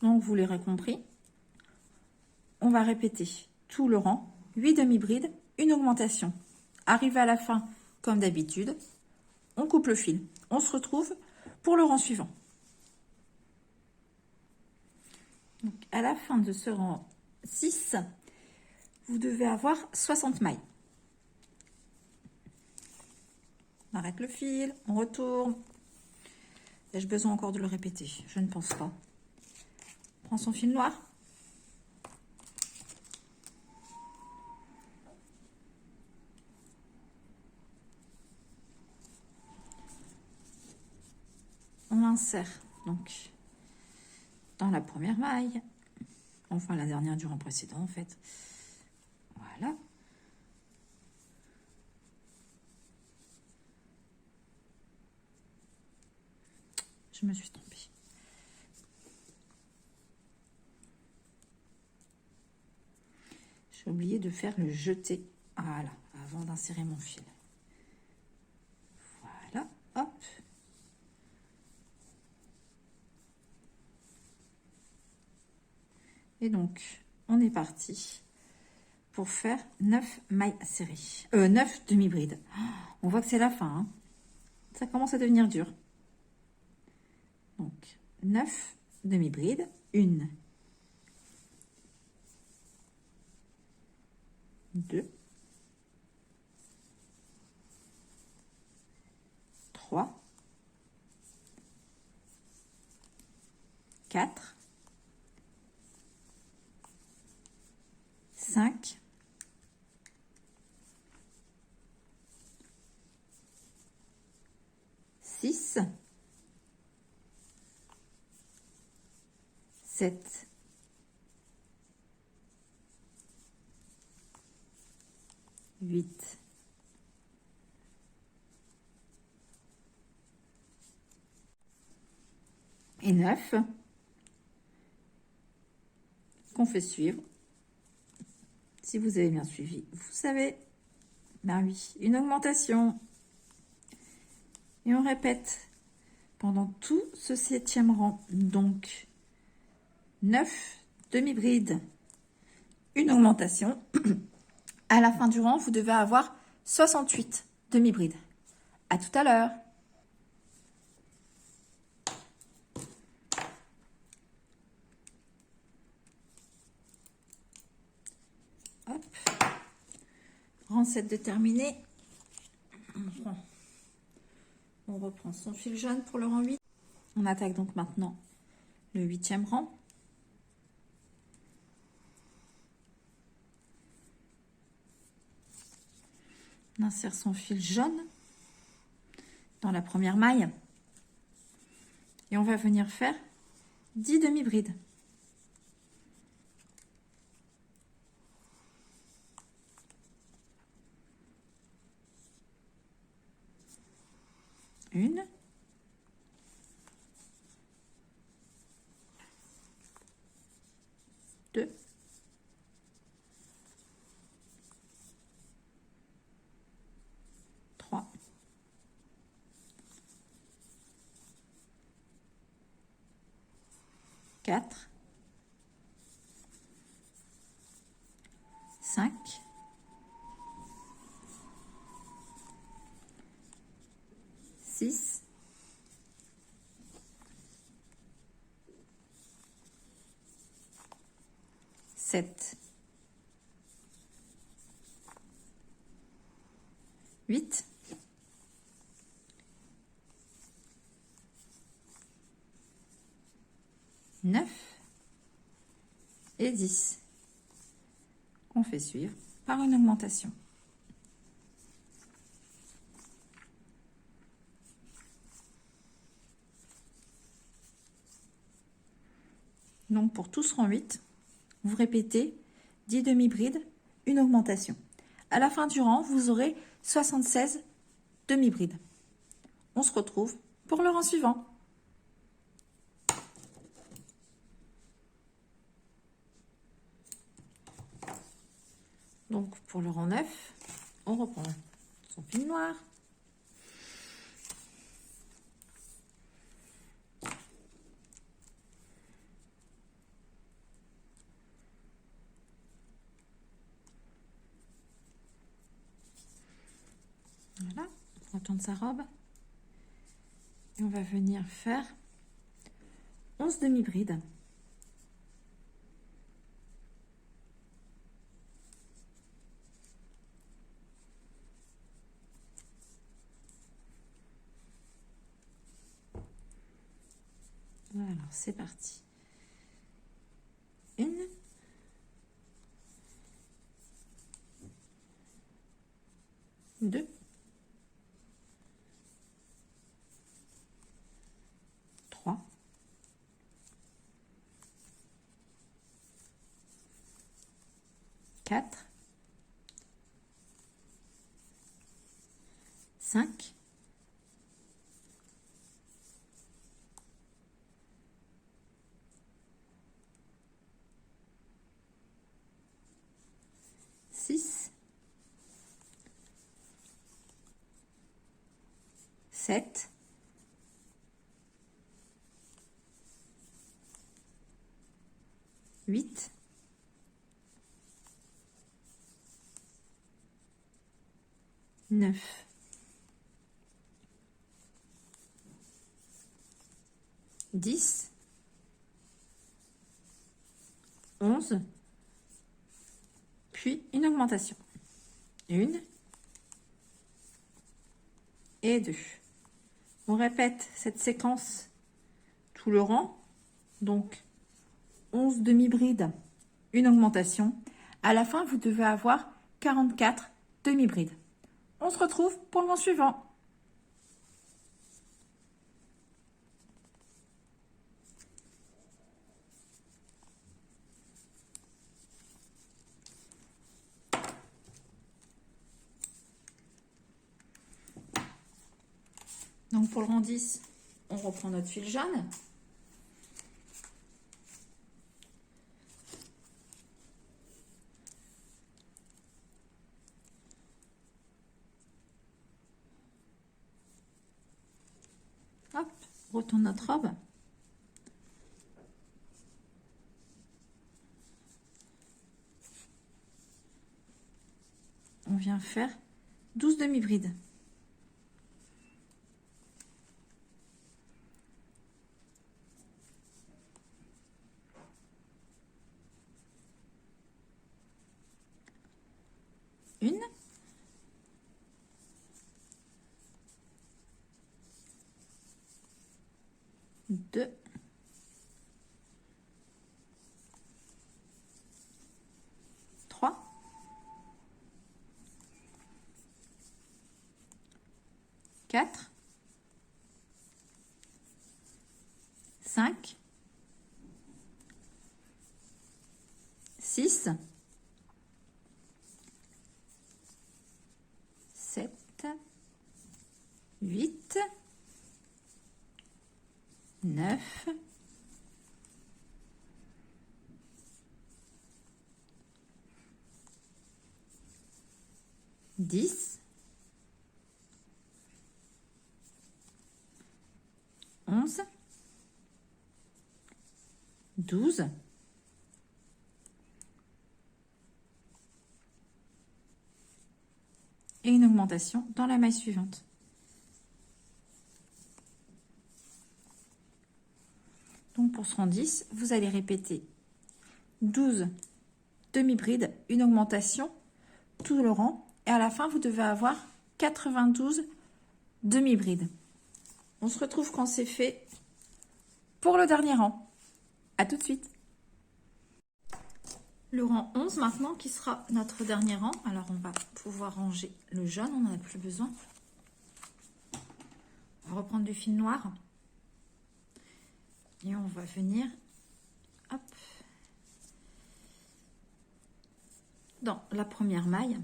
Donc, vous l'aurez compris, on va répéter tout le rang, 8 demi-brides, une augmentation. Arrivé à la fin, comme d'habitude, on coupe le fil. On se retrouve pour le rang suivant. Donc, à la fin de ce rang 6, vous devez avoir 60 mailles. On arrête le fil, on retourne. Ai-je besoin encore de le répéter? Je ne pense pas. On prend son fil noir. On insère donc dans la première maille, enfin la dernière du rang précédent en fait. Voilà. je me suis trompée. J'ai oublié de faire le jeté. Voilà, avant d'insérer mon fil. Voilà, hop. Et donc, on est parti pour faire 9 mailles serrées. 9 demi-brides. On voit que c'est la fin. Hein. Ça commence à devenir dur. Donc, 9 demi-brides. 1, 2, 3, 4, 5, 6, 7, 8, et 9 qu'on fait suivre. Si vous avez bien suivi, vous savez, ben oui, une augmentation. Et on répète pendant tout ce 7e rang. Donc, 9 demi-brides, une augmentation. À la fin du rang, vous devez avoir 68 demi-brides. À tout à l'heure. Hop. Rang 7 de terminé. On reprend son fil jaune pour le rang 8. On attaque donc maintenant le 8e rang. On insère son fil jaune dans la première maille. Et on va venir faire 10 demi-brides. Une. Deux. Trois. 4, 5, 6, 7, 8, 9 et 10. On fait suivre par une augmentation. Donc pour tout ce rang 8, vous répétez 10 demi-brides, une augmentation. À la fin du rang, vous aurez 76 demi-brides. On se retrouve pour le rang suivant. Donc pour le rang 9, on reprend son fil noir. Voilà, on retourne sa robe. Et on va venir faire 11 demi-brides. Voilà, alors c'est parti. 1, 2, 3, 4, 5, 7, 8, 9, 10, 11, puis une augmentation. 1 et 2. On répète cette séquence tout le rang. Donc, 11 demi-brides, une augmentation. À la fin, vous devez avoir 44 demi-brides. On se retrouve pour le rang suivant. Donc pour le rang 10, on reprend notre fil jaune. Hop, on retourne notre robe. On vient faire 12 demi-brides. Une. 2. 3. 4. 5. 6. 7. 8. 9. 10. 11. 12. Et une augmentation dans la maille suivante. Donc pour ce rang 10, vous allez répéter 12 demi-brides, une augmentation tout le rang. Et à la fin, vous devez avoir 92 demi-brides. On se retrouve quand c'est fait pour le dernier rang. À tout de suite. Le rang 11 maintenant qui sera notre dernier rang. Alors on va pouvoir ranger le jaune, on n'en a plus besoin. On va reprendre du fil noir. Et on va venir hop, dans la première maille.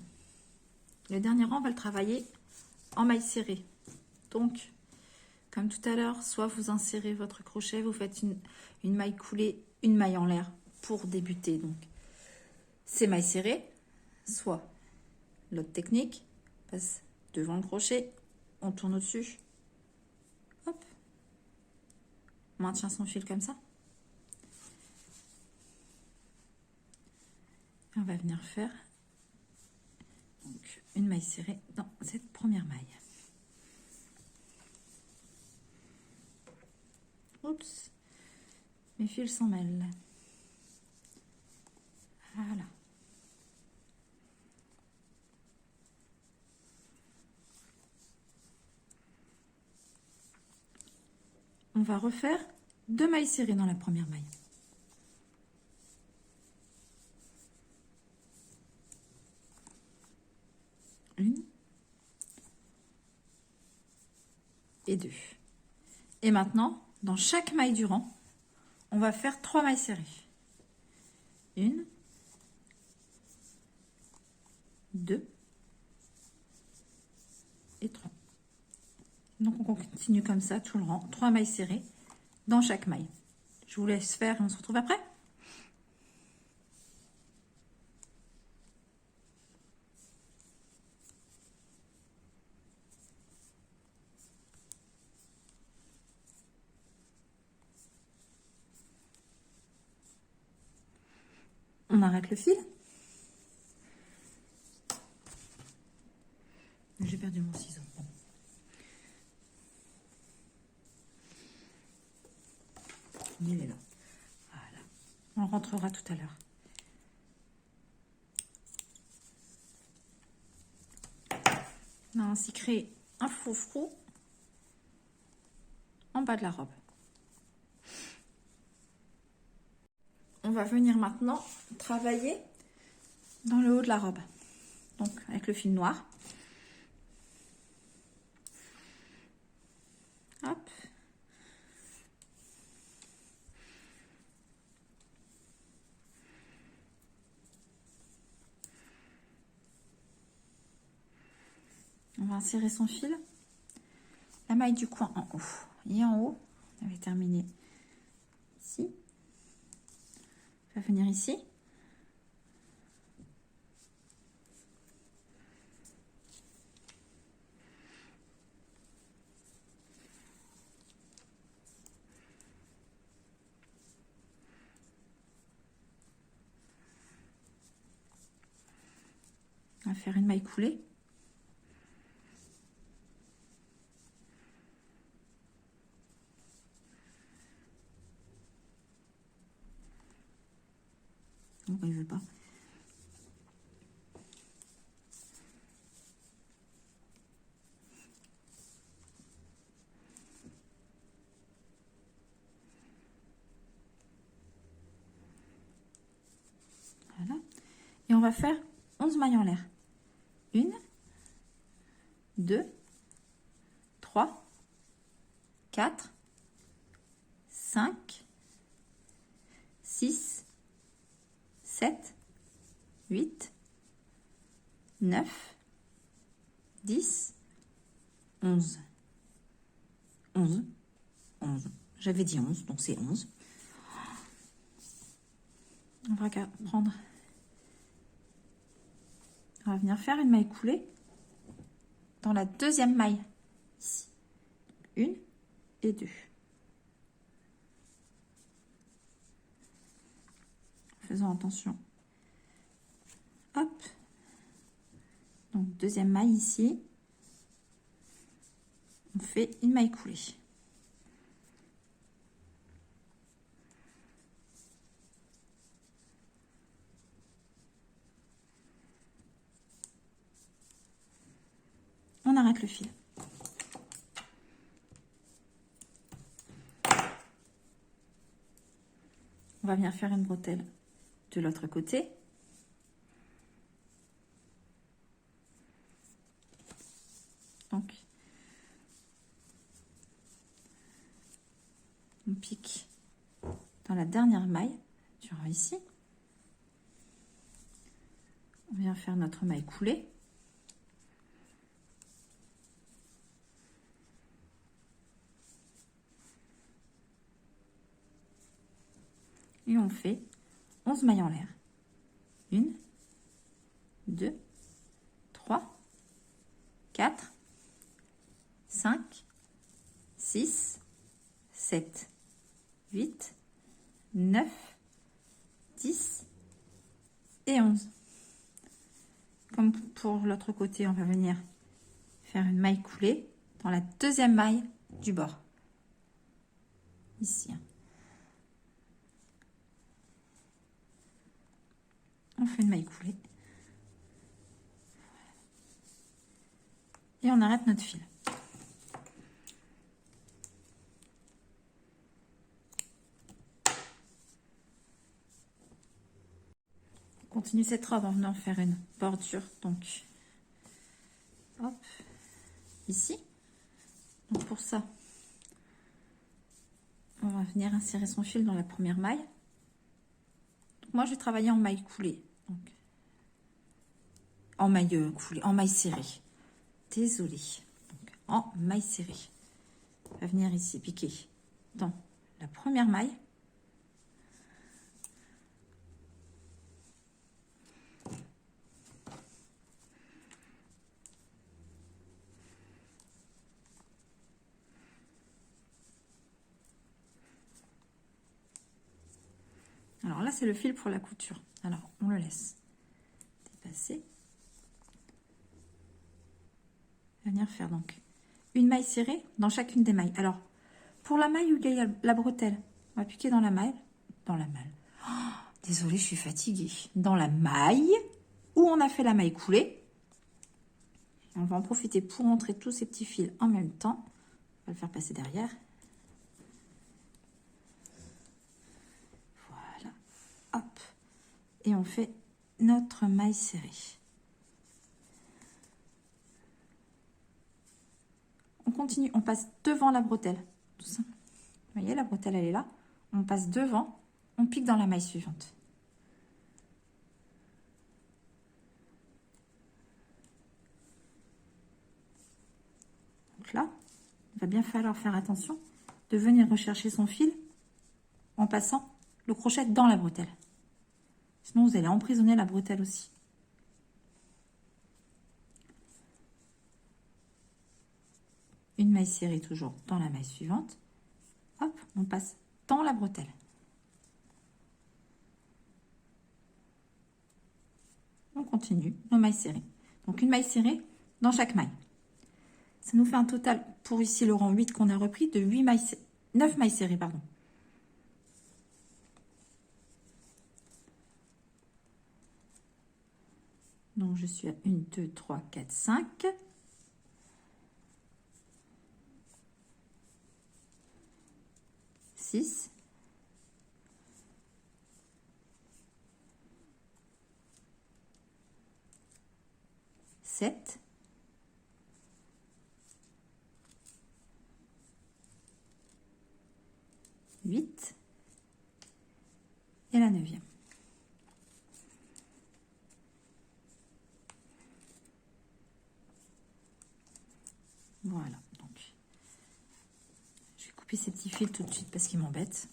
Le dernier rang, on va le travailler en maille serrée. Donc, comme tout à l'heure, soit vous insérez votre crochet, vous faites une maille coulée, une maille en l'air pour débuter. Donc, c'est maille serrée, soit l'autre technique, passe devant le crochet, on tourne au-dessus, hop, on maintient son fil comme ça. Et on va venir faire donc, une maille serrée dans cette première maille. Oups, mes fils s'en mêlent. Voilà. On va refaire 2 mailles serrées dans la première maille. Une et 2. Et maintenant, dans chaque maille du rang, on va faire 3 mailles serrées. 1, 2 et 3. Donc on continue comme ça tout le rang, 3 mailles serrées dans chaque maille. Je vous laisse faire et on se retrouve après. On arrête le fil. J'ai perdu mon ciseau. Bon. Il est là. Voilà. On rentrera tout à l'heure. On a ainsi créé un froufrou en bas de la robe. On va venir maintenant travailler dans le haut de la robe. Donc avec le fil noir. Hop. On va insérer son fil. La maille du coin en haut. Et en haut, on avait terminé ici. On va venir ici. On va faire une maille coulée. Pourquoi il veut pas? Voilà. Et on va faire 11 mailles en l'air. 1, 2, 3, 4, 5, 6, 7, 8, 9, 10, 11. 11. 11. J'avais dit 11, donc c'est 11. On va prendre... On va venir faire une maille coulée dans la deuxième maille. Ici. 1 et 2. Faisons attention. Hop. Donc, deuxième maille ici. On fait une maille coulée. On arrête le fil. On va venir faire une bretelle de l'autre côté. Donc, on pique dans la dernière maille, durant ici. On vient faire notre maille coulée. Et on fait 11 mailles en l'air. 1, 2, 3, 4, 5, 6, 7, 8, 9, 10 et 11. Comme pour l'autre côté, on va venir faire une maille coulée dans la deuxième maille du bord. Ici. On fait une maille coulée. Et on arrête notre fil. On continue cette robe en venant faire une bordure. Donc, hop, ici. Donc pour ça, on va venir insérer son fil dans la première maille. Donc moi, je vais travailler en maille coulée. Donc, en maille coulée, en maille serrée. Désolée. Donc, en maille serrée. On va venir ici piquer dans la première maille. Alors là, c'est le fil pour la couture. Alors, on le laisse dépasser. On va venir faire donc une maille serrée dans chacune des mailles. Alors, pour la maille où il y a la bretelle, on va piquer dans la maille. Dans la maille. Oh, désolée, je suis fatiguée. Dans la maille où on a fait la maille coulée. On va en profiter pour entrer tous ces petits fils en même temps. On va le faire passer derrière. Voilà. Hop. Et on fait notre maille serrée. On continue, on passe devant la bretelle. Tout ça. Vous voyez, la bretelle, elle est là. On passe devant, on pique dans la maille suivante. Donc là, il va bien falloir faire attention de venir rechercher son fil en passant le crochet dans la bretelle. Sinon, vous allez emprisonner la bretelle aussi. Une maille serrée toujours dans la maille suivante. Hop, on passe dans la bretelle. On continue nos mailles serrées. Donc une maille serrée dans chaque maille. Ça nous fait un total pour ici le rang 8 qu'on a repris de 9 mailles serrées, pardon. Donc je suis à 1, 2, 3, 4, 5. 6. 7. 8. Et la 9e. Voilà, donc je vais couper ces petits fils tout de suite parce qu'ils m'embêtent.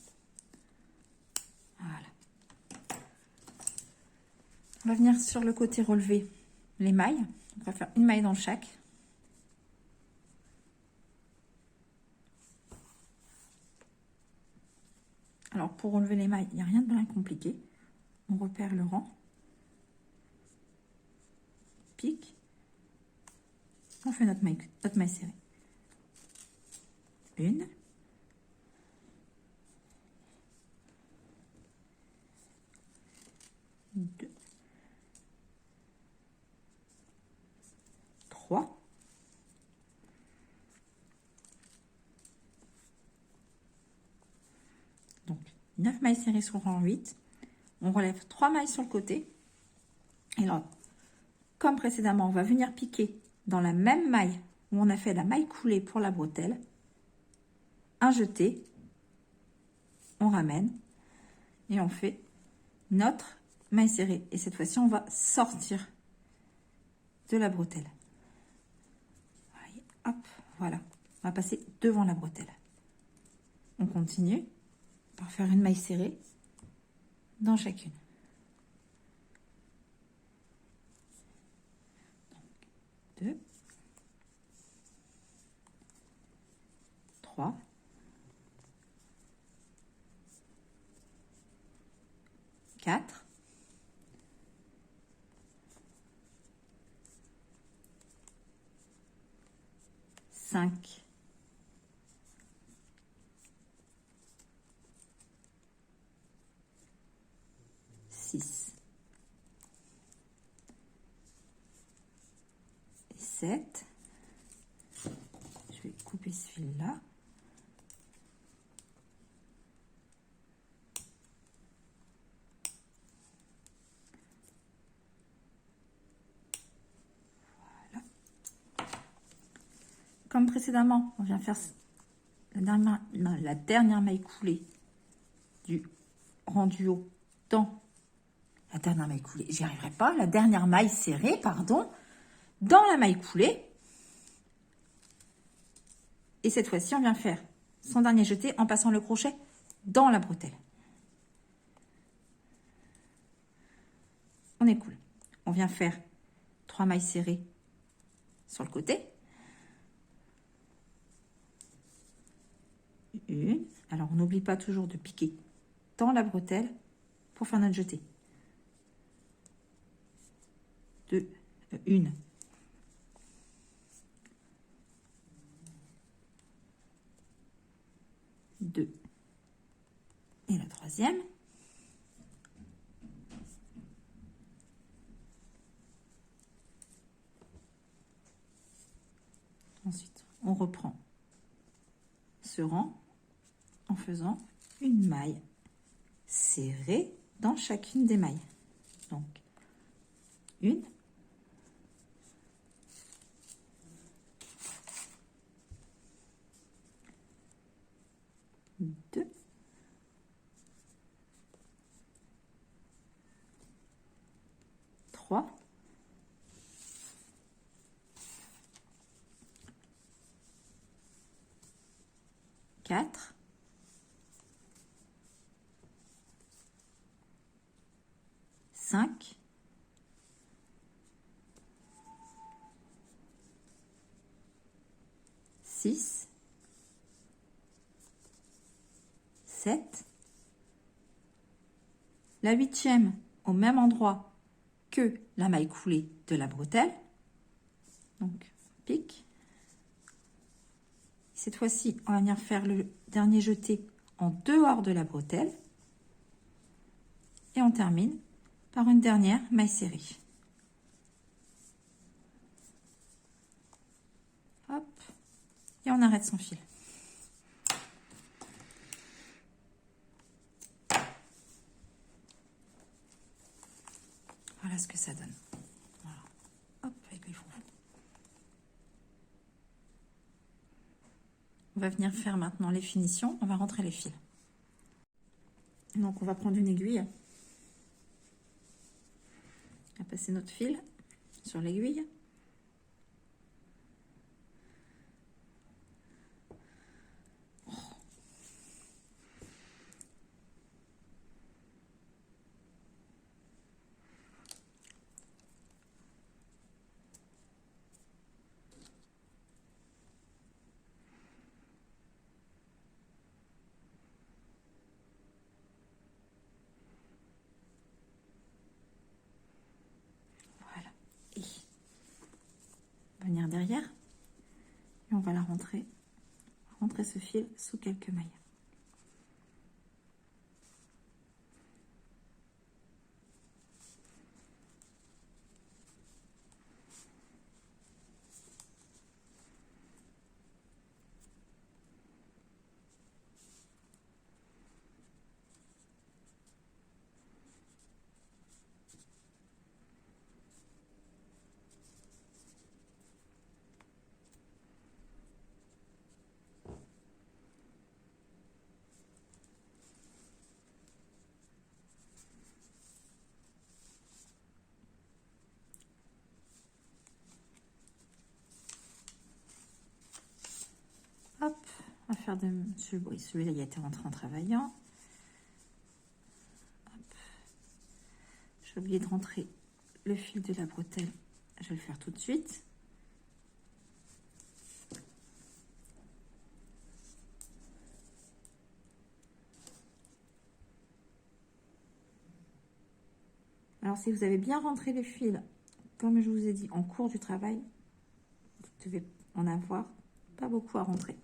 Voilà. On va venir sur le côté relever les mailles. On va faire une maille dans chaque. Alors pour relever les mailles, il n'y a rien de bien compliqué. On repère le rang. Pique. On fait notre maille serrée. 1. 2. 3. 9 mailles serrées sur rang 8. On relève 3 mailles sur le côté. Et là, comme précédemment, on va venir piquer dans la même maille où on a fait la maille coulée pour la bretelle. Un jeté. On ramène. Et on fait notre maille serrée. Et cette fois-ci, on va sortir de la bretelle. Hop, voilà. On va passer devant la bretelle. On continue par faire une maille serrée dans chacune. Donc, 2, 3, 4, 5, 6 et 7. Je vais couper ce fil-là. Voilà. Comme précédemment, on vient faire la dernière maille coulée du rang du haut dans la dernière maille coulée. J'y arriverai pas. La dernière maille serrée, pardon, dans la maille coulée. Et cette fois-ci, on vient faire son dernier jeté en passant le crochet dans la bretelle. On écoule. On vient faire 3 mailles serrées sur le côté. Une. Alors, on n'oublie pas toujours de piquer dans la bretelle pour faire notre jeté. Une. Deux. Et la troisième. Ensuite, on reprend ce rang en faisant une maille serrée dans chacune des mailles. Donc, une, deux, trois, quatre, cinq, six, 7. La huitième au même endroit que la maille coulée de la bretelle. Donc, pique. Cette fois-ci, on va venir faire le dernier jeté en dehors de la bretelle. Et on termine par une dernière maille serrée. Hop. Et on arrête son fil. Voilà ce que ça donne. Voilà. Hop, avec les froufrous. On va venir faire maintenant les finitions. On va rentrer les fils. Donc, on va prendre une aiguille. On va passer notre fil sur l'aiguille. Voilà. Et venir derrière. Et on va la rentrer ce fil sous quelques mailles. Hop, on va faire de celui-là, il a été rentré en travaillant. Hop. J'ai oublié de rentrer le fil de la bretelle. Je vais le faire tout de suite. Alors, si vous avez bien rentré les fils, comme je vous ai dit, en cours du travail, vous devez en avoir pas beaucoup à rentrer.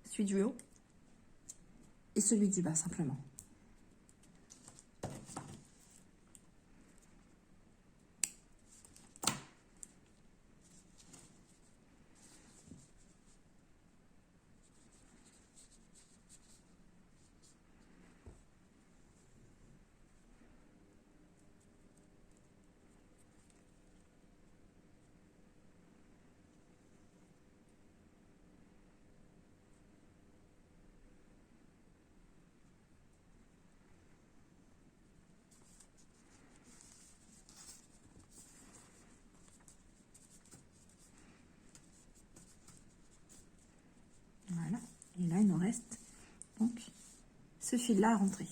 Celui du haut et celui du bas, simplement. Voilà. Et là, il nous reste donc ce fil-là à rentrer.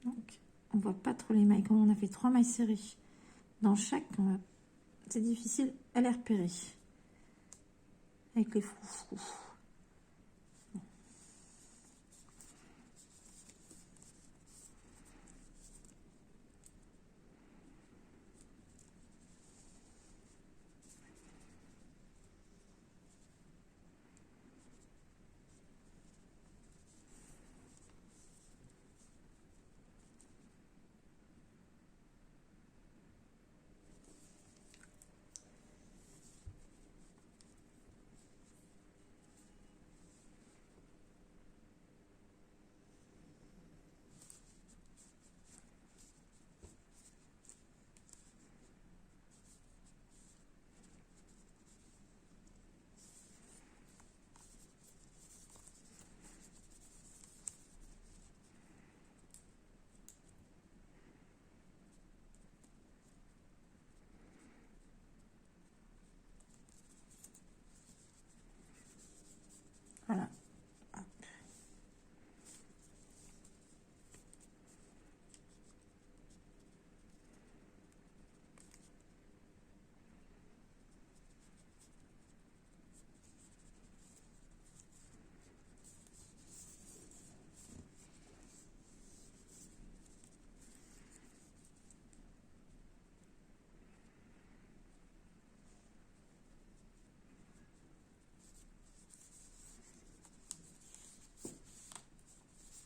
Donc, on voit pas trop les mailles. Comme on a fait 3 mailles serrées dans chaque, c'est difficile à les repérer. avec les froufrous. Voilà. Hop.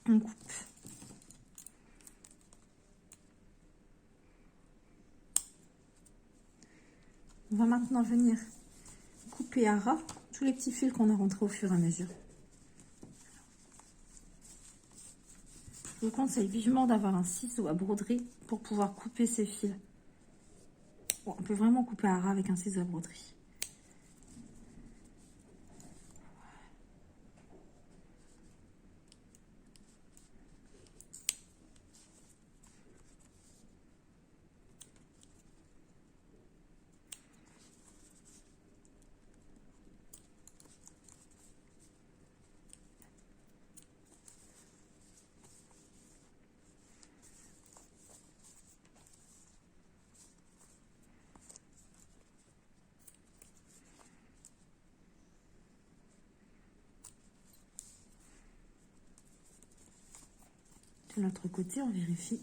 On coupe. On va maintenant venir couper à ras tous les petits fils qu'on a rentrés au fur et à mesure. Je vous conseille vivement d'avoir un ciseau à broderie pour pouvoir couper ces fils. Bon, on peut vraiment couper à ras avec un ciseau à broderie. De l'autre côté, on vérifie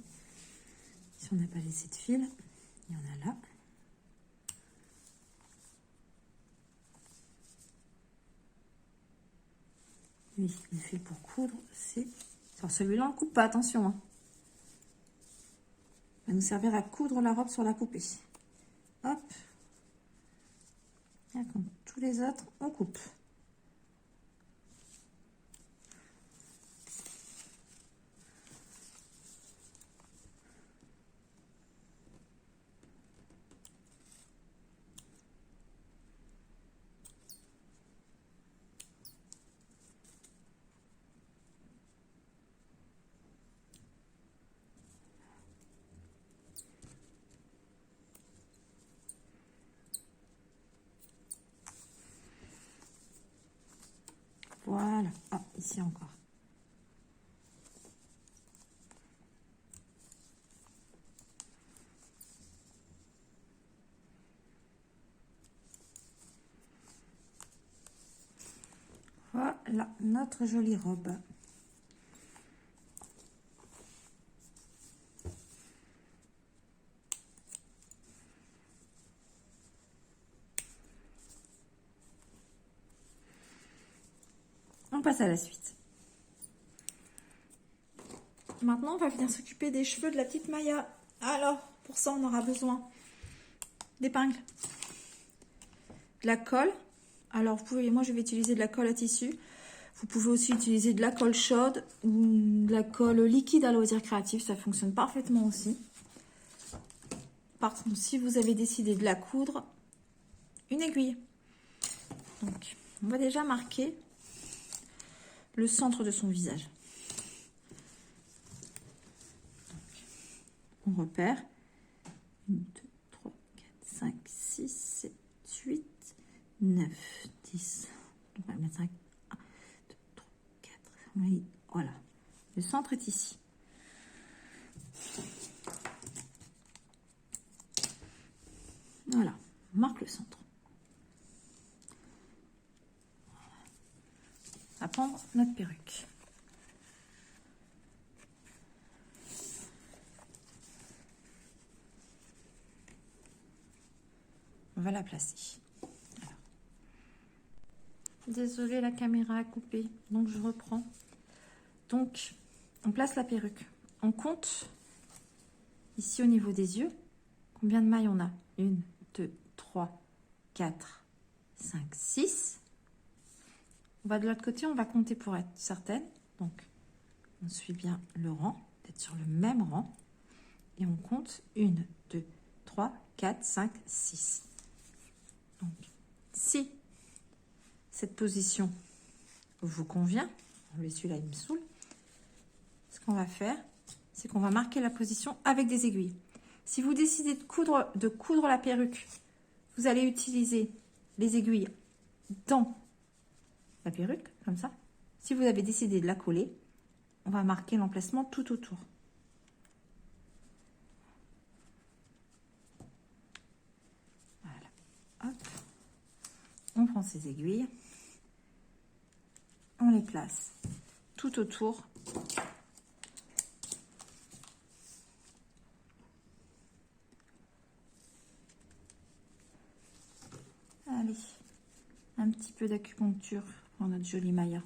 si on n'a pas laissé de fil. Il y en a là. Oui, le fil pour coudre, c'est... Alors celui-là, on ne coupe pas, attention. Hein. Il va nous servir à coudre la robe sur la coupée. Hop. Et comme tous les autres, on coupe. Voilà. Ah, ici encore. Voilà notre jolie robe. On passe à la suite. Maintenant, on va venir s'occuper des cheveux de la petite Maya. Alors, pour ça, on aura besoin d'épingles, de la colle. Alors, vous pouvez, moi, je vais utiliser de la colle à tissu. Vous pouvez aussi utiliser de la colle chaude ou de la colle liquide à loisir créatif. Ça fonctionne parfaitement aussi. Par contre, si vous avez décidé de la coudre, une aiguille. Donc, on va déjà marquer le centre de son visage. Donc, on repère 1, 2, 3, 4, 5, 6, 7, 8, 9, 10. On va mettre 5. 1, 2, 3, 4. Oui, voilà. Le centre est ici. Voilà, on marque le centre. prendre notre perruque. On va la placer. Alors. Désolée, la caméra a coupé, donc je reprends. Donc, on place la perruque. On compte ici au niveau des yeux. Combien de mailles on a? 1, 2, 3, 4, 5, 6. On va de l'autre côté, on va compter pour être certaine. Donc, on suit bien le rang, d'être sur le même rang. Et on compte 1, 2, 3, 4, 5, 6. Donc, si cette position vous convient, celui-là il me saoule, ce qu'on va faire, c'est qu'on va marquer la position avec des aiguilles. Si vous décidez de coudre la perruque, vous allez utiliser les aiguilles dans la perruque, comme ça. Si vous avez décidé de la coller, on va marquer l'emplacement tout autour. Voilà. Hop. On prend ces aiguilles, on les place tout autour. Allez, un petit peu d'acupuncture pour notre jolie Maya.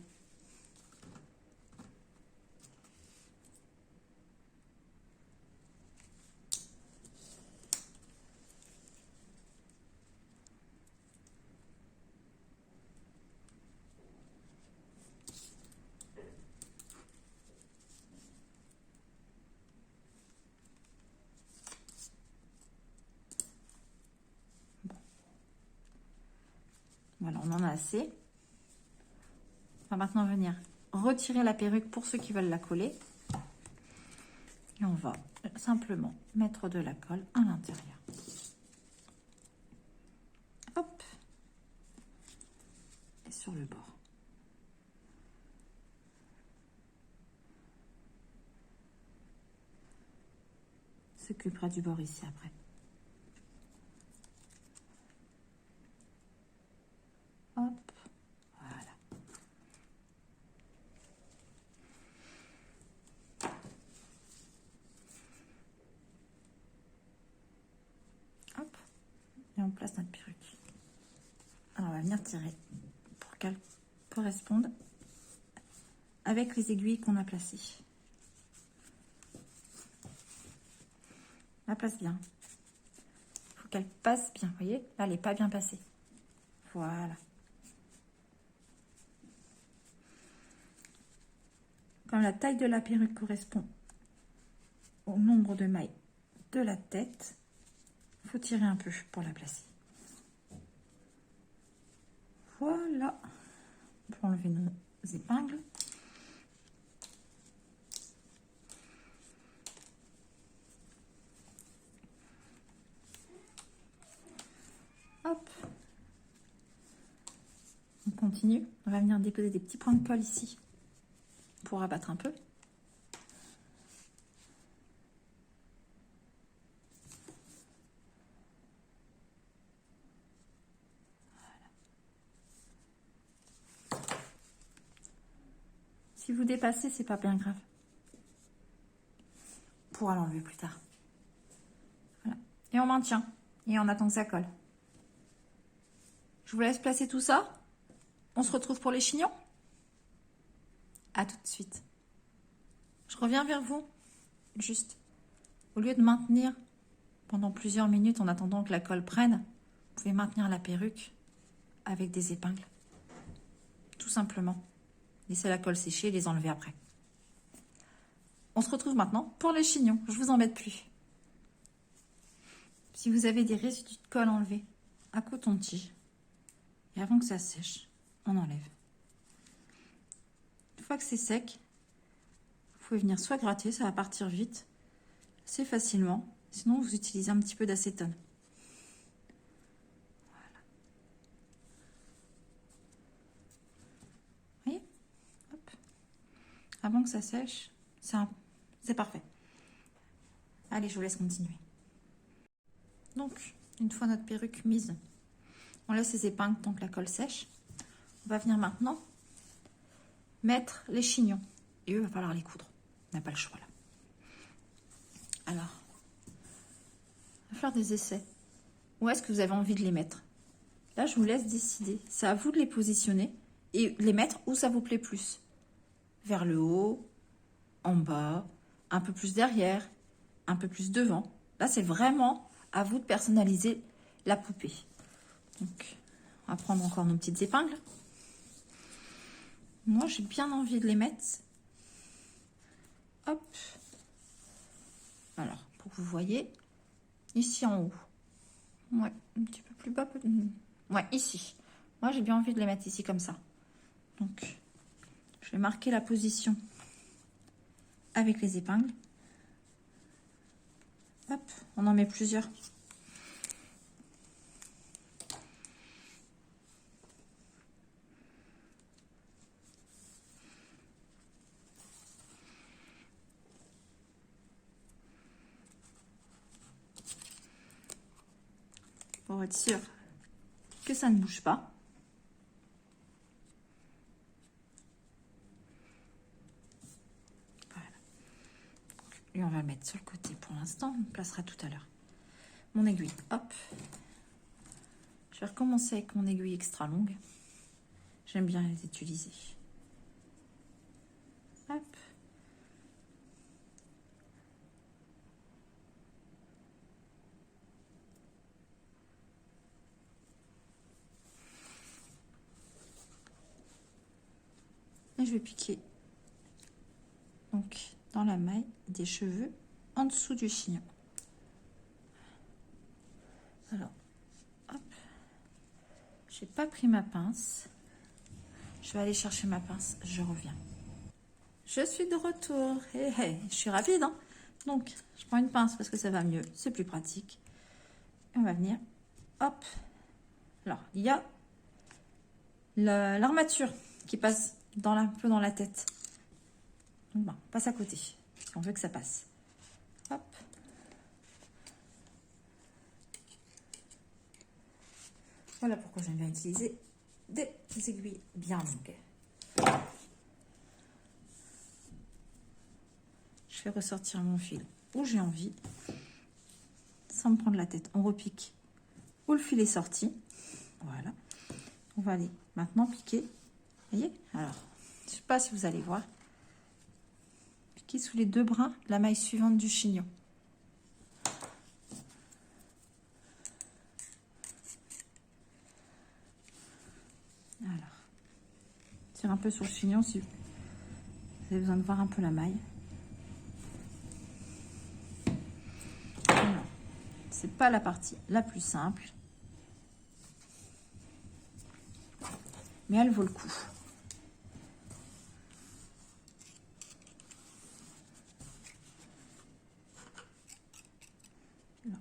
Voilà, on en a assez. On va maintenant venir retirer la perruque pour ceux qui veulent la coller. Et on va simplement mettre de la colle à l'intérieur. Hop. Et sur le bord. On s'occupera du bord ici après. Hop. Voilà. Hop. Et on place notre perruque. Alors, on va venir tirer pour qu'elle corresponde avec les aiguilles qu'on a placées. La place bien. Il faut qu'elle passe bien. Vous voyez, là, elle n'est pas bien passée. Voilà. Comme la taille de la perruque correspond au nombre de mailles de la tête, il faut tirer un peu pour la placer. Voilà. On peut enlever nos épingles. Hop. On continue. On va venir déposer des petits points de colle ici pour abattre un peu. Si vous dépassez, c'est pas bien grave. On pourra l'enlever plus tard. Voilà. Et on maintient. Et on attend que ça colle. Je vous laisse placer tout ça. On se retrouve pour les chignons. À tout de suite. Je reviens vers vous. Juste. Au lieu de maintenir pendant plusieurs minutes en attendant que la colle prenne, vous pouvez maintenir la perruque avec des épingles. Tout simplement. Laissez la colle sécher et les enlever après. On se retrouve maintenant pour les chignons. Je vous embête plus. Si vous avez des résidus de colle enlevés à coton-tige, et avant que ça sèche, on enlève. Une fois que c'est sec, vous pouvez venir soit gratter, ça va partir vite, assez facilement. Sinon, vous utilisez un petit peu d'acétone. Voilà. Vous voyez? Hop. Avant que ça sèche, c'est parfait. Allez, je vous laisse continuer. Donc, une fois notre perruque mise, on laisse les épingles tant que la colle sèche. On va venir maintenant mettre les chignons. Et eux, il va falloir les coudre. On n'a pas le choix là. Alors, on va faire des essais. Où est-ce que vous avez envie de les mettre? Là, je vous laisse décider. C'est à vous de les positionner et les mettre où ça vous plaît plus. Vers le haut, en bas, un peu plus derrière, un peu plus devant. Là, c'est vraiment à vous de personnaliser la poupée. Donc, on va prendre encore nos petites épingles. Moi, j'ai bien envie de les mettre. Hop. Alors, pour que vous voyez, ici en haut. Ouais, un petit peu plus bas. Ouais, ici. Moi, j'ai bien envie de les mettre ici comme ça. Donc, je vais marquer la position avec les épingles. Hop, on en met plusieurs. Pour être sûr que ça ne bouge pas. Voilà. Et on va le mettre sur le côté pour l'instant. On le placera tout à l'heure. Mon aiguille, hop. Je vais recommencer avec mon aiguille extra longue. J'aime bien les utiliser. Hop. Et je vais piquer donc dans la maille des cheveux en dessous du chignon. Alors, hop. J'ai pas pris ma pince. Je vais aller chercher ma pince. Je reviens. Je suis de retour. Hey, hey, je suis rapide, hein. Donc, je prends une pince parce que ça va mieux. C'est plus pratique. Et on va venir. Hop. Alors, il y a l'armature qui passe un peu dans la tête. Donc, bon, on passe à côté. On veut que ça passe. Hop. Voilà pourquoi j'aime bien utiliser des aiguilles bien longues. Je fais ressortir mon fil où j'ai envie, sans me prendre la tête. On repique où le fil est sorti. Voilà. On va aller maintenant piquer. Vous voyez? Alors, je ne sais pas si vous allez voir. Piquer sous les deux brins la maille suivante du chignon. Alors, tire un peu sur le chignon si vous avez besoin de voir un peu la maille. C'est pas la partie la plus simple, mais elle vaut le coup. Là.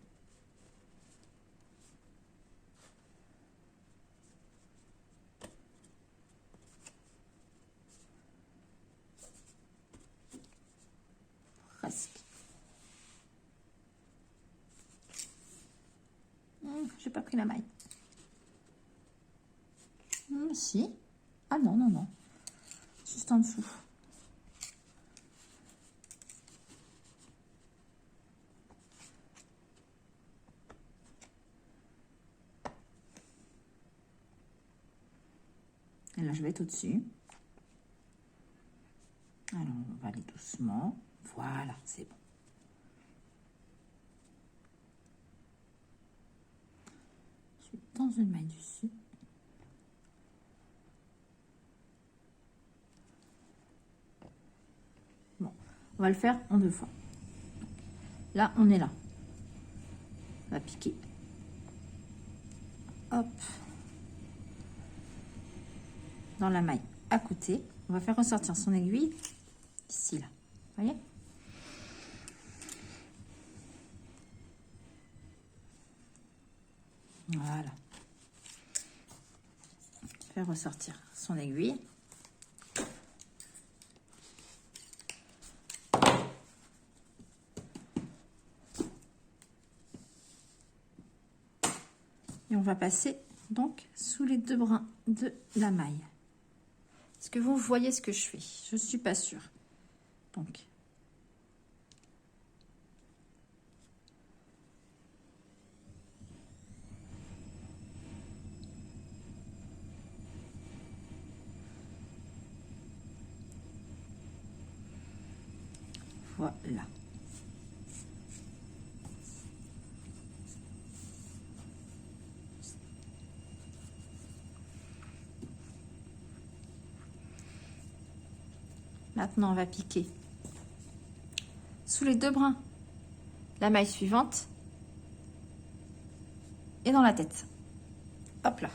Presque. J'ai pas pris la maille. Si. Ah non, non, non. Juste en dessous. Et là, je vais être au-dessus. Alors, on va aller doucement. Voilà, c'est bon. Je suis dans une maille dessus. Bon, on va le faire en deux fois. Là, on est là. On va piquer. Hop. Dans la maille à côté. On va faire ressortir son aiguille ici, là. Vous voyez? Voilà. Faire ressortir son aiguille. Et on va passer donc sous les deux brins de la maille. Est-ce que vous voyez ce que je fais? Je ne suis pas sûre. Donc, voilà. Maintenant, on va piquer sous les 2 brins la maille suivante et dans la tête. Hop là.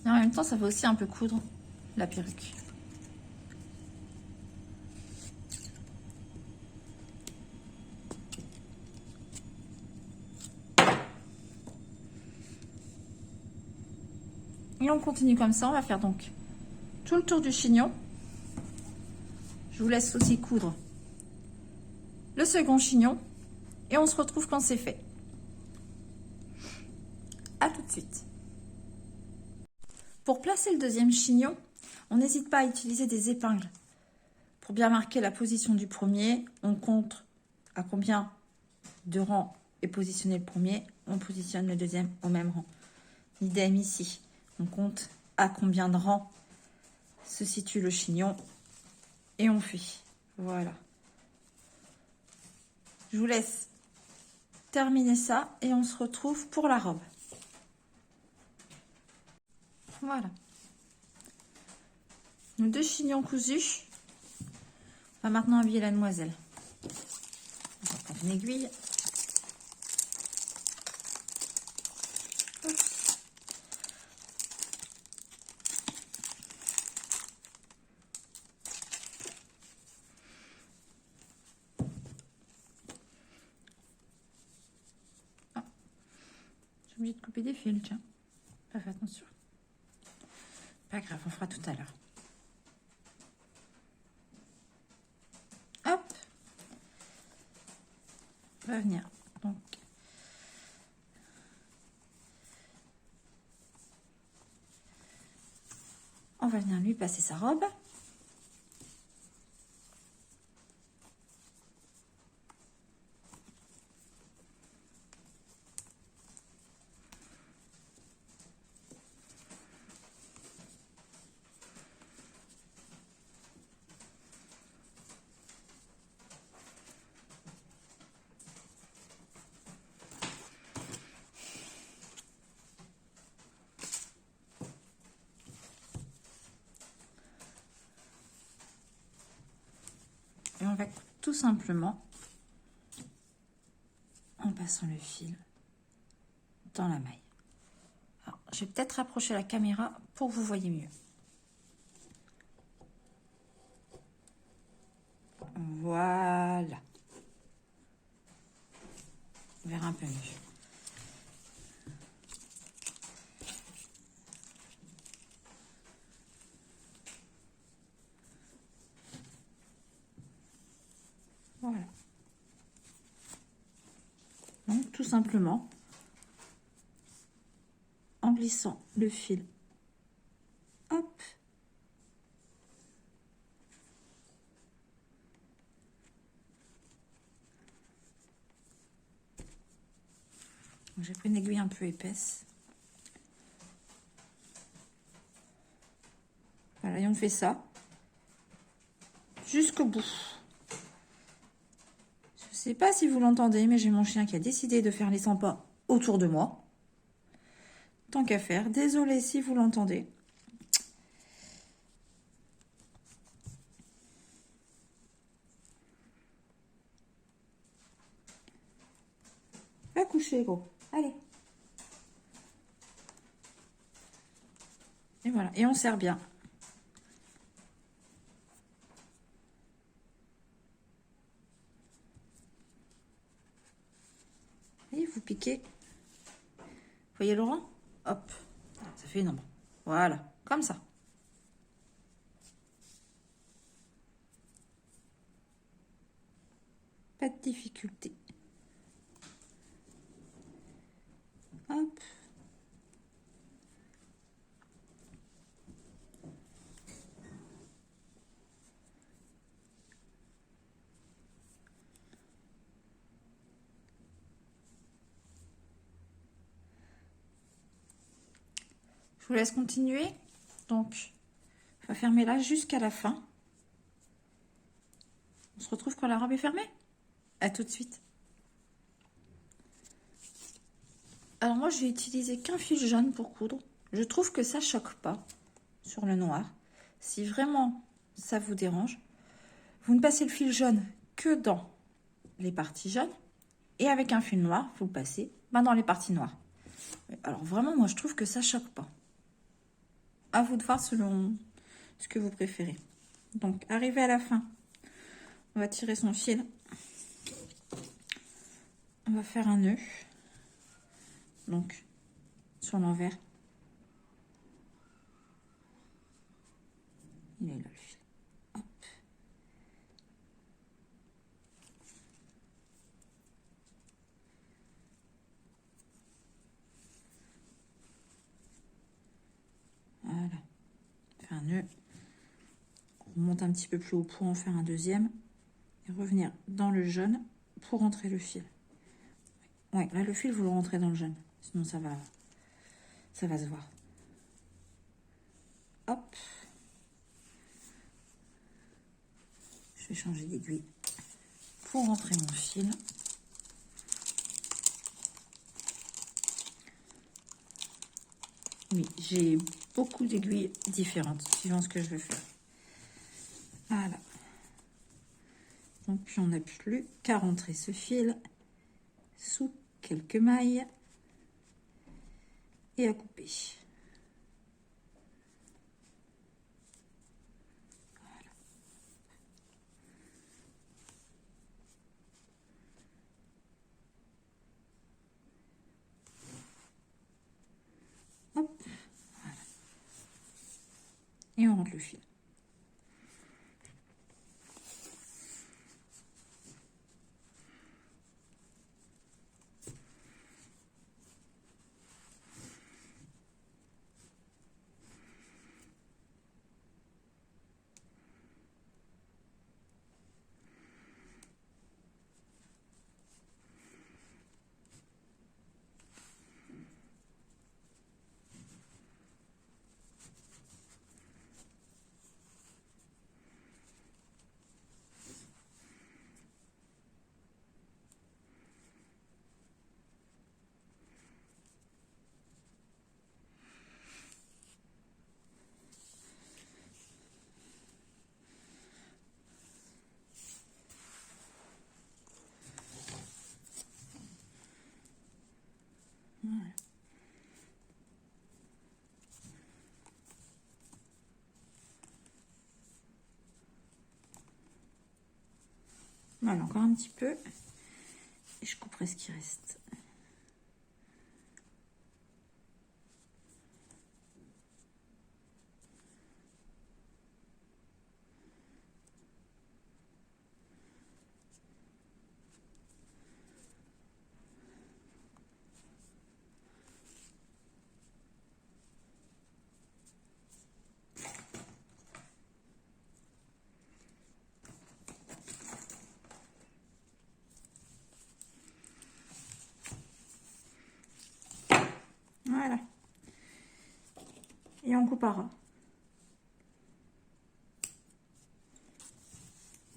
Et en même temps, ça va aussi un peu coudre la perruque. Et on continue comme ça. On va faire donc tout le tour du chignon. Je vous laisse aussi coudre le second chignon. Et on se retrouve quand c'est fait. À tout de suite. Pour placer le deuxième chignon, on n'hésite pas à utiliser des épingles. Pour bien marquer la position du premier, on compte à combien de rangs est positionné le premier. On positionne le deuxième au même rang. Idem ici. On compte à combien de rangs se situe le chignon et on fait. Voilà. Je vous laisse terminer ça et on se retrouve pour la robe. Voilà. Nos 2 chignons cousus. On va maintenant habiller la demoiselle. On va prendre une aiguille. J'ai oublié de couper des fils, tiens. Pas fait attention. Pas grave, on fera tout à l'heure. Hop. On va venir. Donc, on va venir lui passer sa robe. Et on va tout simplement, en passant le fil dans la maille. Alors, je vais peut-être rapprocher la caméra pour que vous voyez mieux. Voilà. On verra un peu mieux. Voilà. Donc, tout simplement, en glissant le fil, hop, j'ai pris une aiguille un peu épaisse. Voilà, et on fait ça jusqu'au bout. Je sais pas si vous l'entendez, mais j'ai mon chien qui a décidé de faire les 100 pas autour de moi. Tant qu'à faire, désolée si vous l'entendez. Va coucher, gros. Allez. Et voilà, et on serre bien. Et vous piquez. Vous voyez le rang? Hop, ça fait une ombre. Voilà, comme ça. sculpter. Hop. Je vous laisse continuer. Donc, on va fermer là jusqu'à la fin. On se retrouve quand la robe est fermée. À tout de suite. Alors moi, je vais utiliser qu'un fil jaune pour coudre. Je trouve que ça choque pas sur le noir. Si vraiment ça vous dérange, vous ne passez le fil jaune que dans les parties jaunes. Et avec un fil noir, vous le passez dans les parties noires. Alors vraiment, moi, je trouve que ça choque pas. À vous de voir selon ce que vous préférez. Donc, arrivé à la fin, on va tirer son fil. On va faire un nœud. Donc, sur l'envers. Il est là le fil. Hop. Voilà. Faire un nœud. On remonte un petit peu plus haut pour en faire un deuxième. Et revenir dans le jaune pour rentrer le fil. Ouais, là le fil, vous le rentrez dans le jaune. Sinon ça va se voir. Hop. Je vais changer d'aiguille pour rentrer mon fil. Oui, j'ai beaucoup d'aiguilles différentes suivant ce que je veux faire. Voilà. Donc, puis on n'a plus qu'à rentrer ce fil sous quelques mailles et à couper. Voilà. Hop. Voilà. Et on rentre le fil. Voilà. Voilà, encore un petit peu. Et je couperai ce qui reste. Voilà. Et on coupera.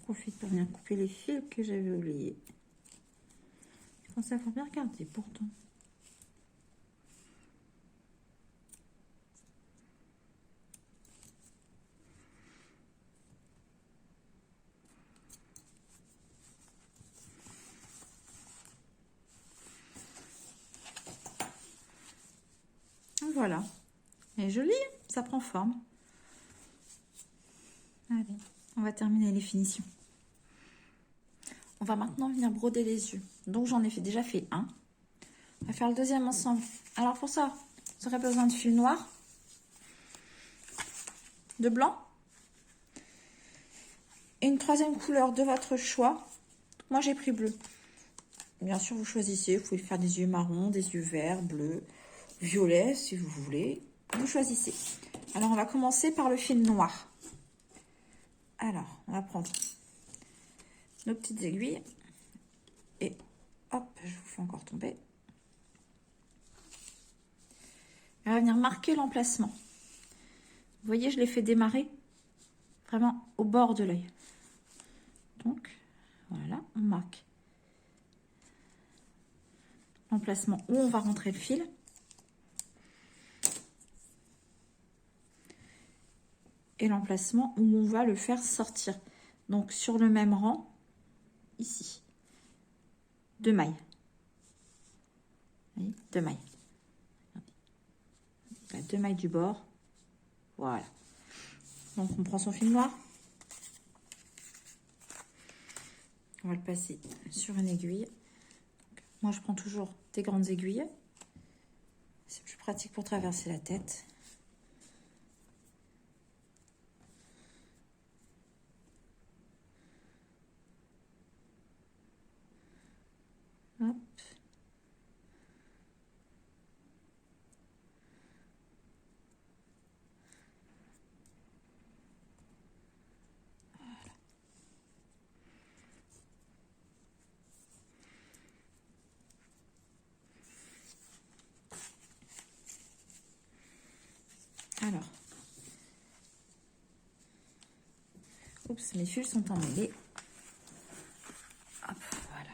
Profite pour bien couper les fils que j'avais oubliés. Je pensais avoir bien regardé pourtant. Voilà. Elle est jolie, ça prend forme. Allez, on va terminer les finitions. On va maintenant venir broder les yeux. Donc j'en ai déjà fait un. On va faire le deuxième ensemble. Alors pour ça, vous aurez besoin de fil noir, de blanc et une troisième couleur de votre choix. Moi j'ai pris bleu. bien sûr, vous choisissez. Vous pouvez faire des yeux marrons, des yeux verts, bleus, violets, si vous voulez. Vous choisissez. Alors, on va commencer par le fil noir. Alors, on va prendre nos petites aiguilles. Et hop, je vous fais encore tomber. On va venir marquer l'emplacement. Vous voyez, je l'ai fait démarrer vraiment au bord de l'œil. Donc, voilà, on marque l'emplacement où on va rentrer le fil. Et l'emplacement où on va le faire sortir. Donc, sur le même rang, ici. 2 mailles. Vous voyez, 2 mailles. 2 mailles du bord. Voilà. Donc, on prend son fil noir. On va le passer sur une aiguille. Donc, moi, je prends toujours des grandes aiguilles. C'est plus pratique pour traverser la tête. Hop. Alors, oups, mes fils sont emmêlés. Hop, voilà.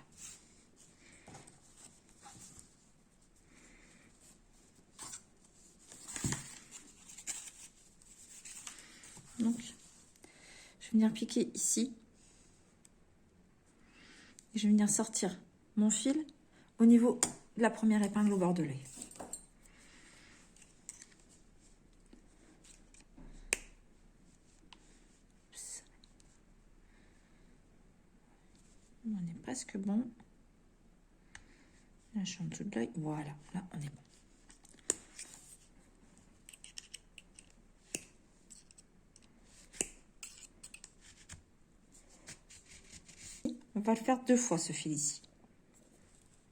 Donc, je vais venir piquer ici. Et je vais venir sortir mon fil au niveau de la première épingle au bord de l'œil. On est presque bon. Là, je suis en dessous de l'œil. Voilà, là, on est bon. On va le faire 2 fois, ce fil ici.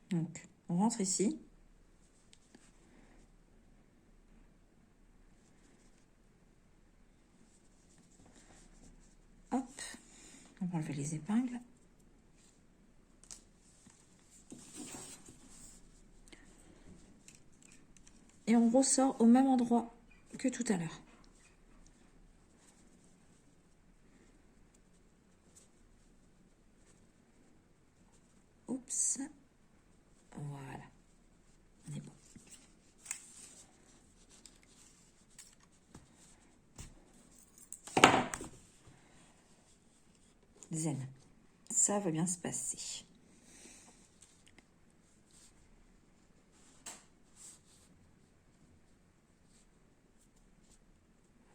Donc, on rentre ici. Hop. On va enlever les épingles. Et on ressort au même endroit que tout à l'heure. Oups. Voilà. On est bon. Zen. Ça va bien se passer.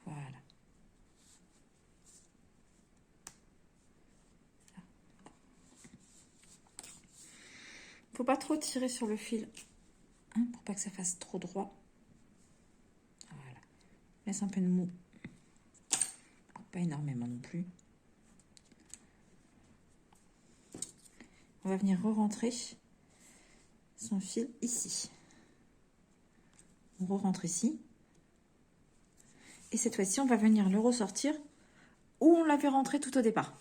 Voilà. Faut pas trop tirer sur le fil, hein, pour pas que ça fasse trop droit. Voilà. Laisse un peu de mou. Pas énormément non plus. On va venir re-rentrer son fil ici. On re-rentre ici. Et cette fois-ci, on va venir le ressortir où on l'avait rentré tout au départ.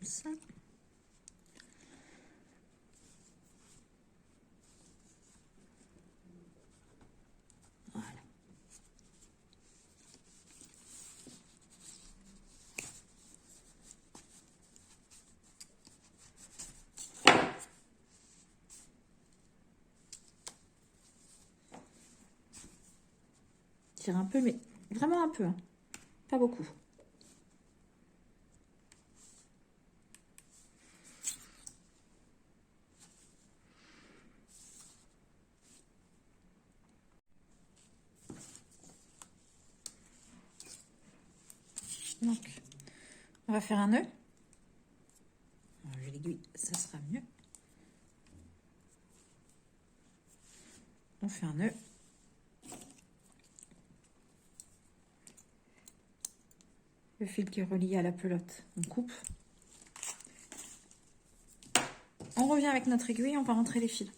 Ça. Voilà. Tire un peu, mais vraiment un peu, hein. Pas beaucoup. Donc, On va faire un nœud. J'ai l'aiguille, ça sera mieux. On fait un nœud. Le fil qui est relié à la pelote, on coupe. On revient avec notre aiguille, on va rentrer les fils.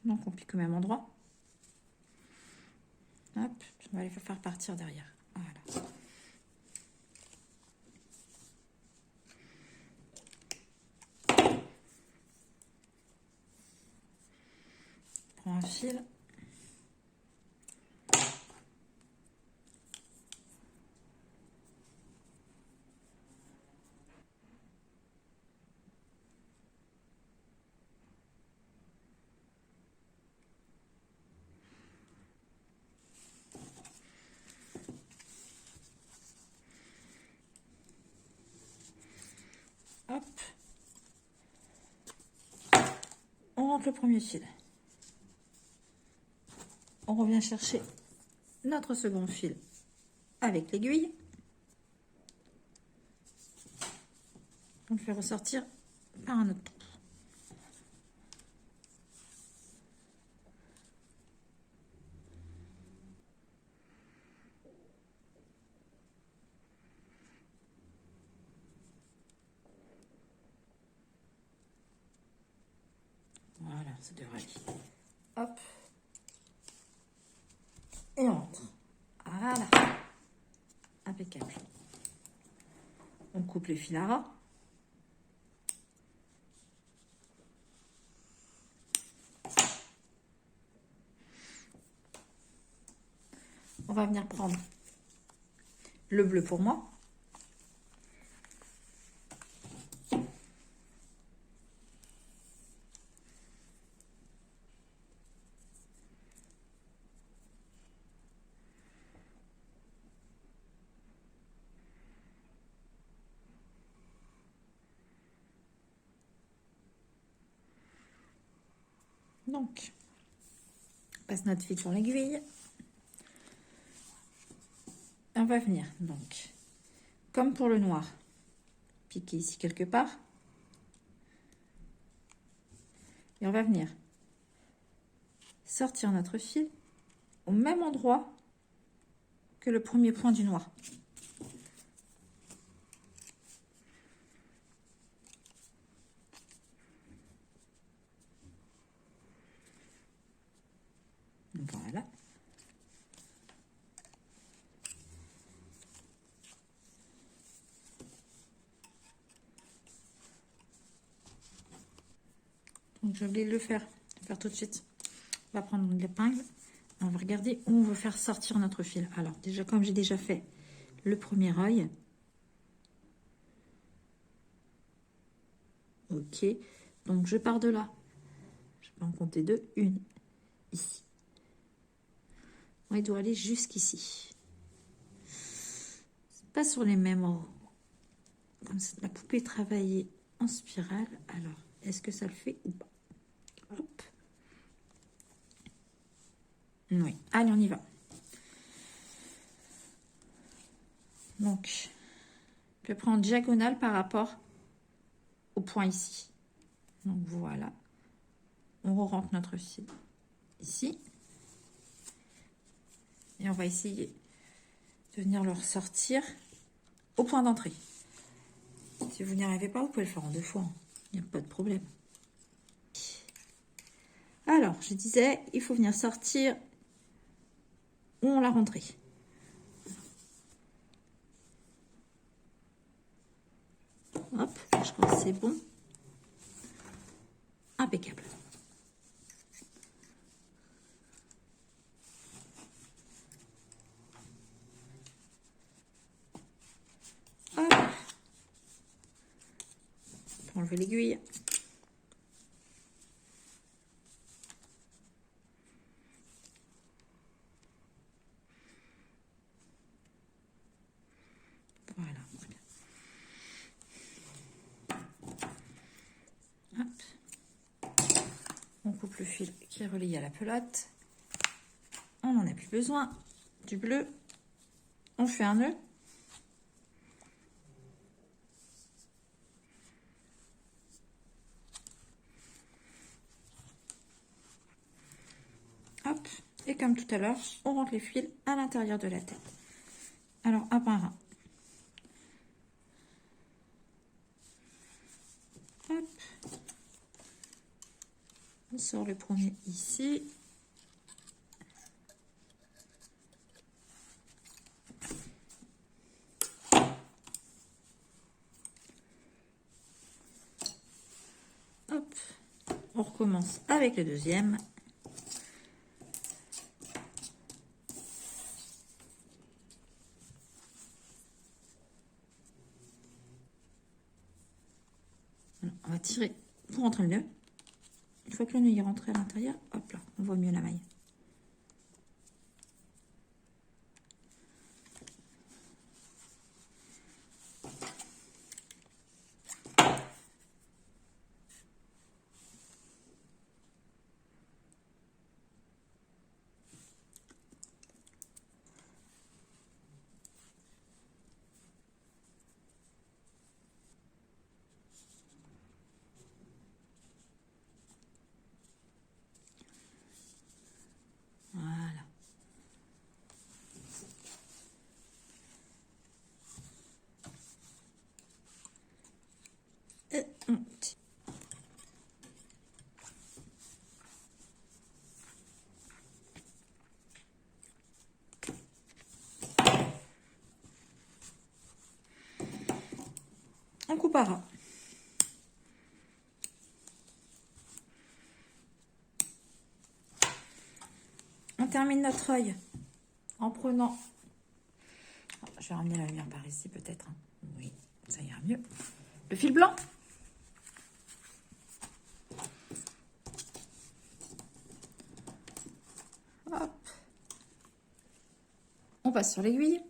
Donc on pique au même endroit. Hop, on va les faire partir derrière. Voilà. On prend un fil. Hop. On rentre le premier fil. On revient chercher notre second fil avec l'aiguille. On le fait ressortir par un autre trou. Voilà, ça devrait aller. Hop. Et on rentre. Voilà. Impeccable. On coupe les fils à ras. On va venir prendre le bleu pour moi. Donc, on passe notre fil sur l'aiguille. On va venir, donc, comme pour le noir, piquer ici quelque part. Et on va venir sortir notre fil au même endroit que le premier point du noir. Voilà. Donc j'ai oublié de le faire tout de suite. On va prendre l'épingle. On va regarder où on veut faire sortir notre fil. Alors déjà, comme j'ai déjà fait le premier œil. Ok. Donc je pars de là. Je vais en compter deux. Une ici. Il doit aller jusqu'ici. C'est pas sur les mêmes rangs. Comme ça, la poupée est travaillée en spirale. Alors, est-ce que ça le fait ou pas? Hop. Oui. Allez, on y va. Donc, je vais prendre diagonale par rapport au point ici. Donc, voilà. On rentre notre fil ici. Et on va essayer de venir le ressortir au point d'entrée. Si vous n'y arrivez pas, vous pouvez le faire en deux fois. Il n'y a pas de problème. Alors, je disais, il faut venir sortir où on l'a rentré. Hop, je crois que c'est bon. Impeccable. Hop. Pour enlever l'aiguille. Voilà, très bien. Hop. On coupe le fil qui est relié à la pelote. On n'en a plus besoin du bleu. On fait un nœud. Hop. Et comme tout à l'heure, on rentre les fils à l'intérieur de la tête. Alors, un par un. Hop. On sort le premier ici. Hop. On recommence avec le deuxième. Alors, on va tirer pour rentrer le nœud. Une fois que le nœud est rentré à l'intérieur, hop là, on voit mieux la maille. Voilà. Et on tire. On coupera. On termine notre œil en prenant... Je vais ramener la lumière par ici peut-être. Oui, ça ira mieux. Le fil blanc. Hop. On passe sur l'aiguille.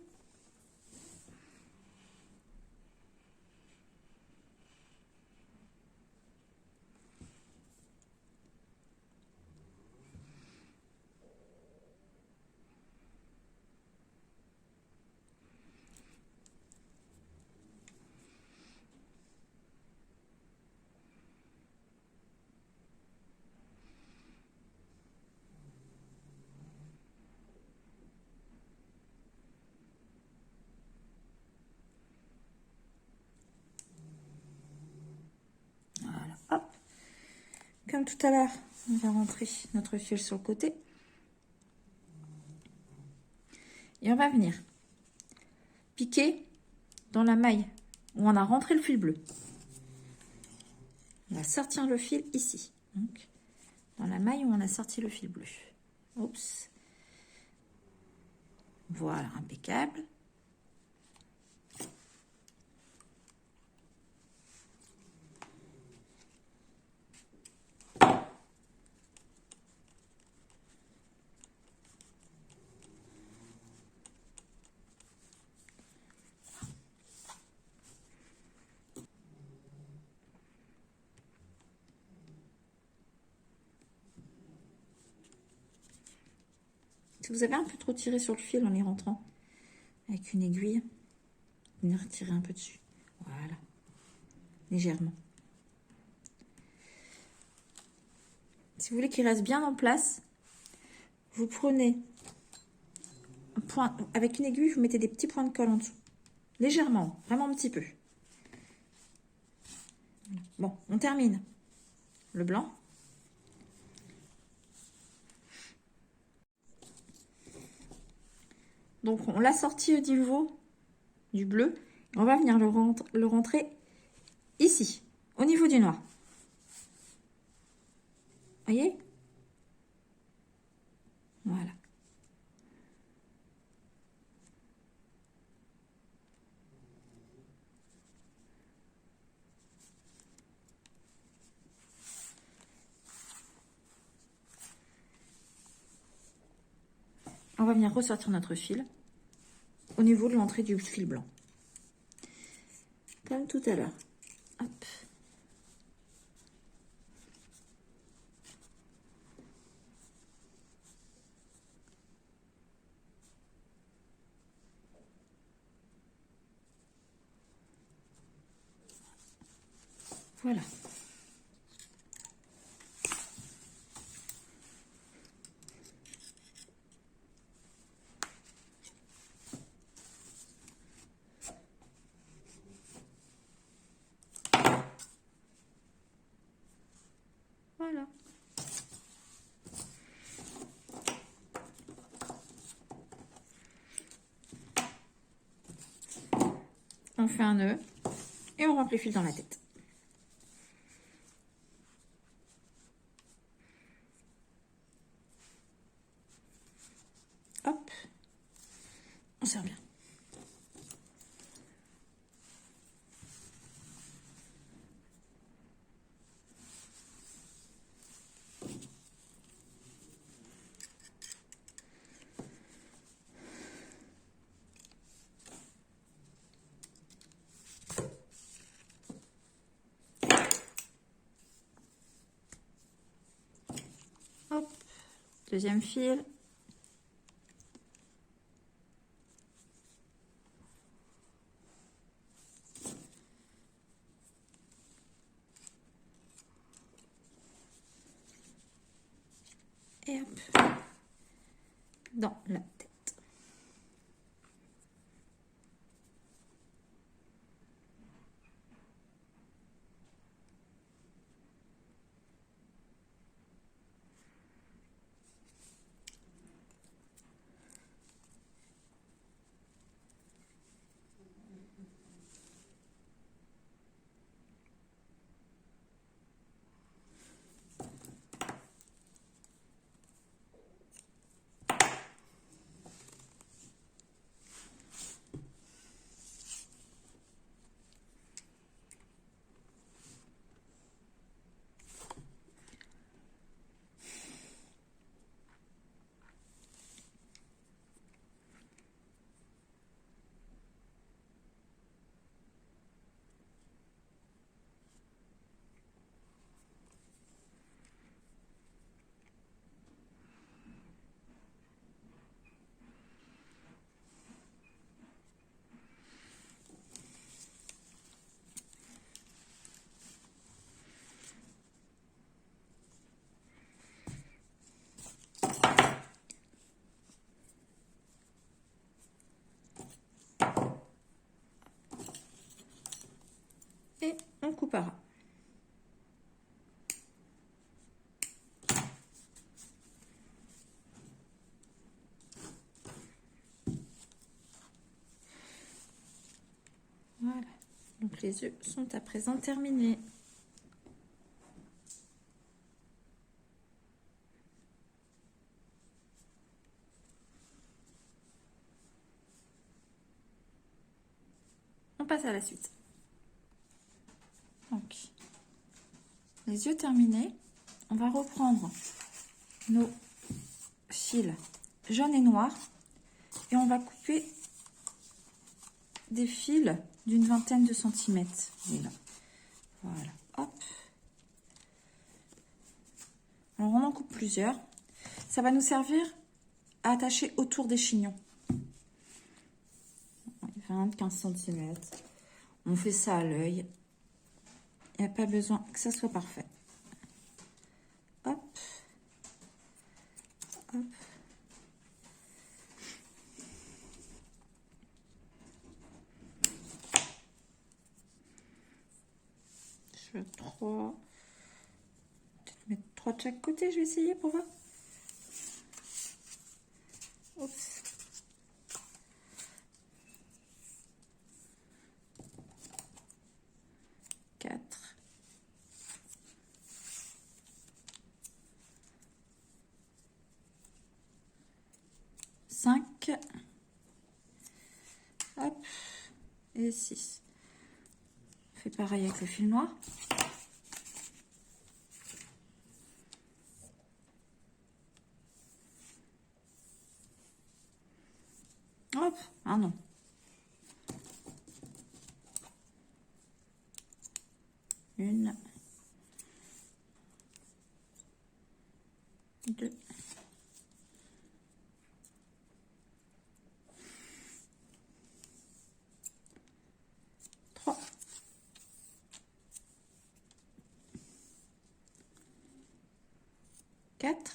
Voilà, hop. Comme tout à l'heure, on va rentrer notre fil sur le côté. Et on va venir piquer dans la maille où on a rentré le fil bleu. On va sortir le fil ici. Donc, dans la maille où on a sorti le fil bleu. Oups. Voilà, impeccable. Si vous avez un peu trop tiré sur le fil en les rentrant avec une aiguille, venez retirer un peu dessus. Voilà. Légèrement. Si vous voulez qu'il reste bien en place, vous prenez un point, avec une aiguille, vous mettez des petits points de colle en dessous. Légèrement, vraiment un petit peu. Bon, on termine. Le blanc. Donc, on l'a sorti au niveau du bleu. On va venir le rentrer ici, au niveau du noir. Voyez? Voilà. On va venir ressortir notre fil au niveau de l'entrée du fil blanc. Comme tout à l'heure. Hop. Voilà. Voilà. On fait un nœud et on rentre le fil dans la tête. Hop, on serre bien. Hop, deuxième fil. Et hop, dans la tête. Et on coupera. Voilà, donc les œufs sont à présent terminés. On passe à la suite. Donc, les yeux terminés, on va reprendre nos fils jaunes et noirs et on va couper des fils d'une vingtaine de centimètres. Voilà, hop. Alors on en coupe plusieurs. Ça va nous servir à attacher autour des chignons. 20-15 cm. On fait ça à l'œil. Il n'y a pas besoin que ça soit parfait. Hop. Hop. Je veux 3. Peut-être mettre 3 de chaque côté. Je vais essayer pour voir. Oups. Hop, et 6. On fait pareil avec le fil noir. Hop, ah non. Une, 2, 3, 4.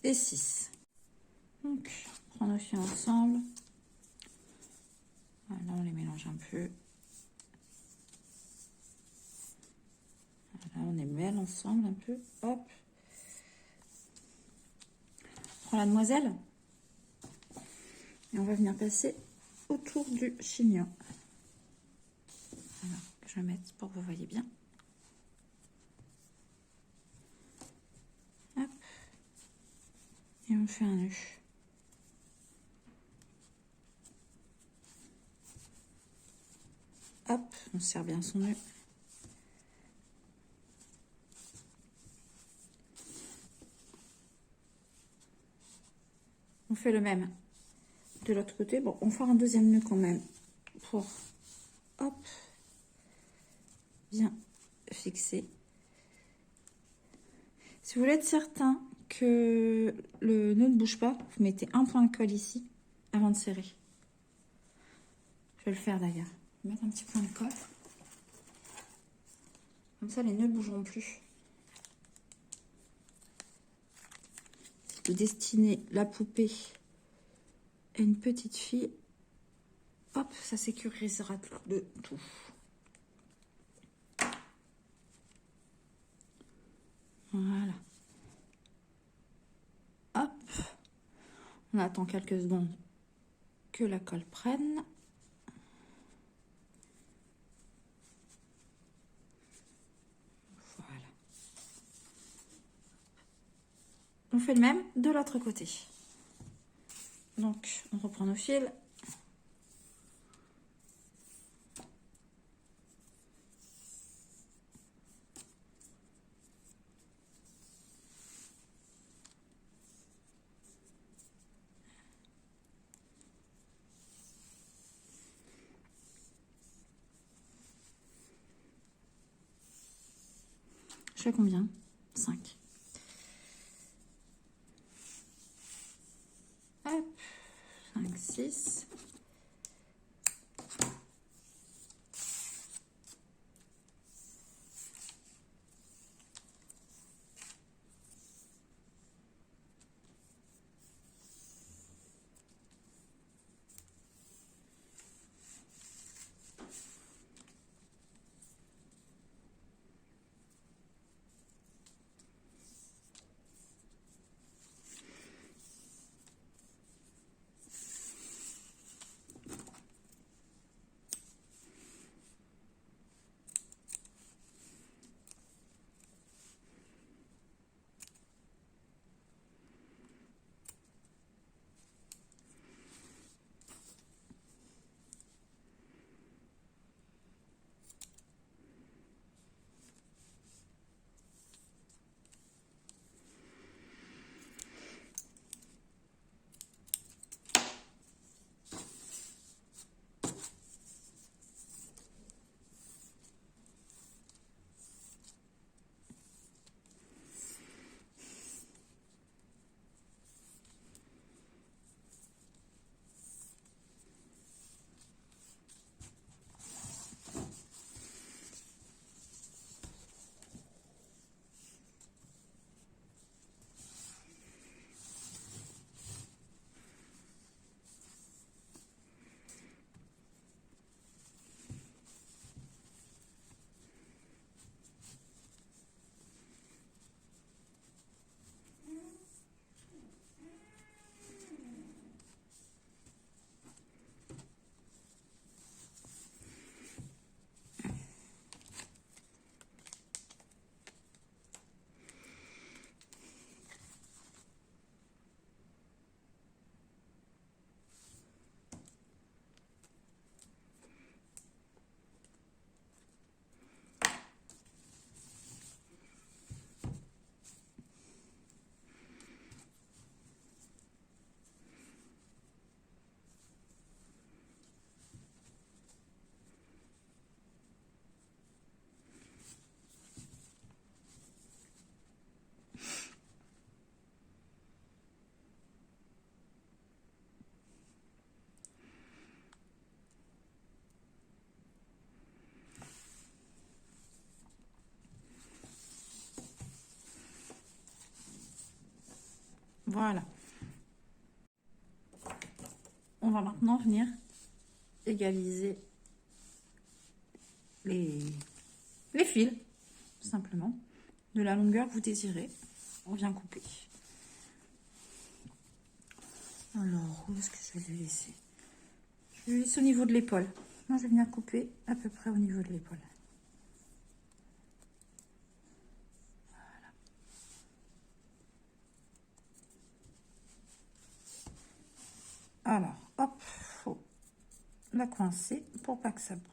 Et 6. Donc, on prend nos fils ensemble. Voilà, on les mélange un peu. Voilà, on les mêle ensemble un peu. Hop. On prend la demoiselle. Et on va venir passer autour du chignon. Voilà, je vais mettre pour que vous voyez bien. Hop. Et on fait un nœud. Hop, on serre bien son nœud. On fait le même de l'autre côté. Bon, on fera un deuxième nœud quand même pour, hop, bien fixer. Si vous voulez être certain que le nœud ne bouge pas, vous mettez un point de colle ici avant de serrer. Je vais le faire d'ailleurs. Je vais mettre un petit point de colle. Comme ça, les nœuds ne bougeront plus. De destiner la poupée à une petite fille, hop, ça sécurisera de tout. Voilà. Hop. On attend quelques secondes que la colle prenne. Voilà. On fait le même de l'autre côté. Donc, on reprend nos fils. Je fais combien? 5. Hop, 5, 6. Voilà. On va maintenant venir égaliser les fils, tout simplement, de la longueur que vous désirez. On vient couper. Alors, où est-ce que je vais lui laisser? Je vais lui laisser au niveau de l'épaule. Moi, je vais venir couper à peu près au niveau de l'épaule. Voilà. Alors, hop, faut la coincer pour pas que ça bouge.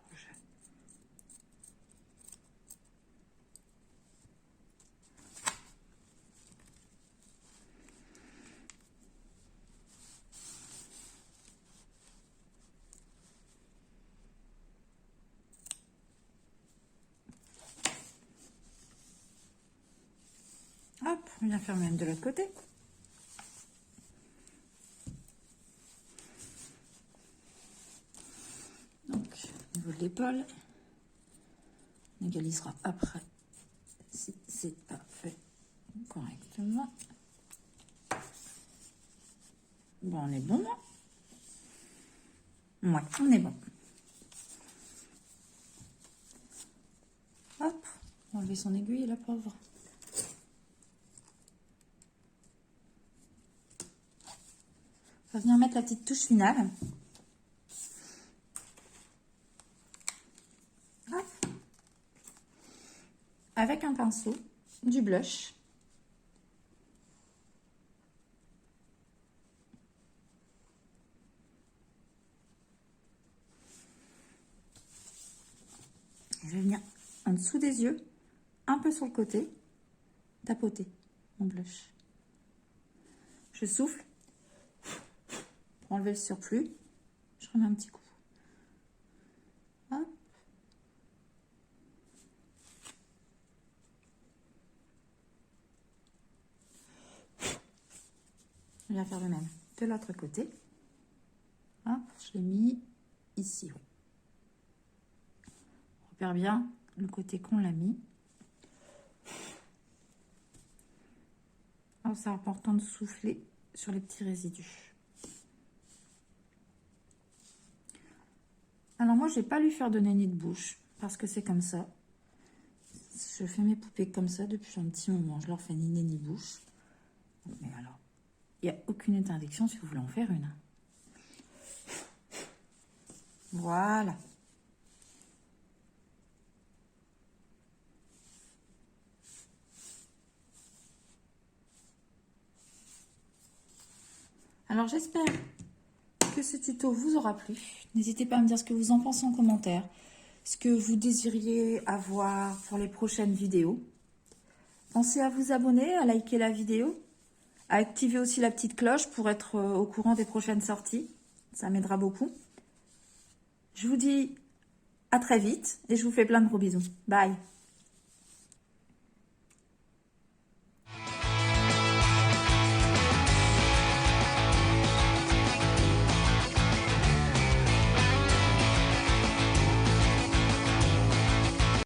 Hop, on vient faire même de l'autre côté. Donc, au niveau de l'épaule, on égalisera après si c'est pas fait correctement. Bon, on est bon. Ouais, on est bon. Hop, enlever son aiguille, la pauvre. On va venir mettre la petite touche finale. Hop. Avec un pinceau, du blush. Je vais venir en dessous des yeux, un peu sur le côté, tapoter mon blush. Je souffle. Pour enlever le surplus, je remets un petit coup. Hop. Je vais faire le même de l'autre côté. Hop, je l'ai mis ici. Oui. On repère bien le côté qu'on l'a mis. Alors, c'est important de souffler sur les petits résidus. Alors moi, je vais pas lui faire de nenni de bouche parce que c'est comme ça. Je fais mes poupées comme ça depuis un petit moment. Je leur fais ni nez ni bouche. Mais alors, il n'y a aucune interdiction si vous voulez en faire une. Voilà. Alors j'espère que ce tuto vous aura plu. N'hésitez pas à me dire ce que vous en pensez en commentaire, ce que vous désiriez avoir pour les prochaines vidéos. Pensez à vous abonner, à liker la vidéo, à activer aussi la petite cloche pour être au courant des prochaines sorties. Ça m'aidera beaucoup. Je vous dis à très vite et je vous fais plein de gros bisous. Bye!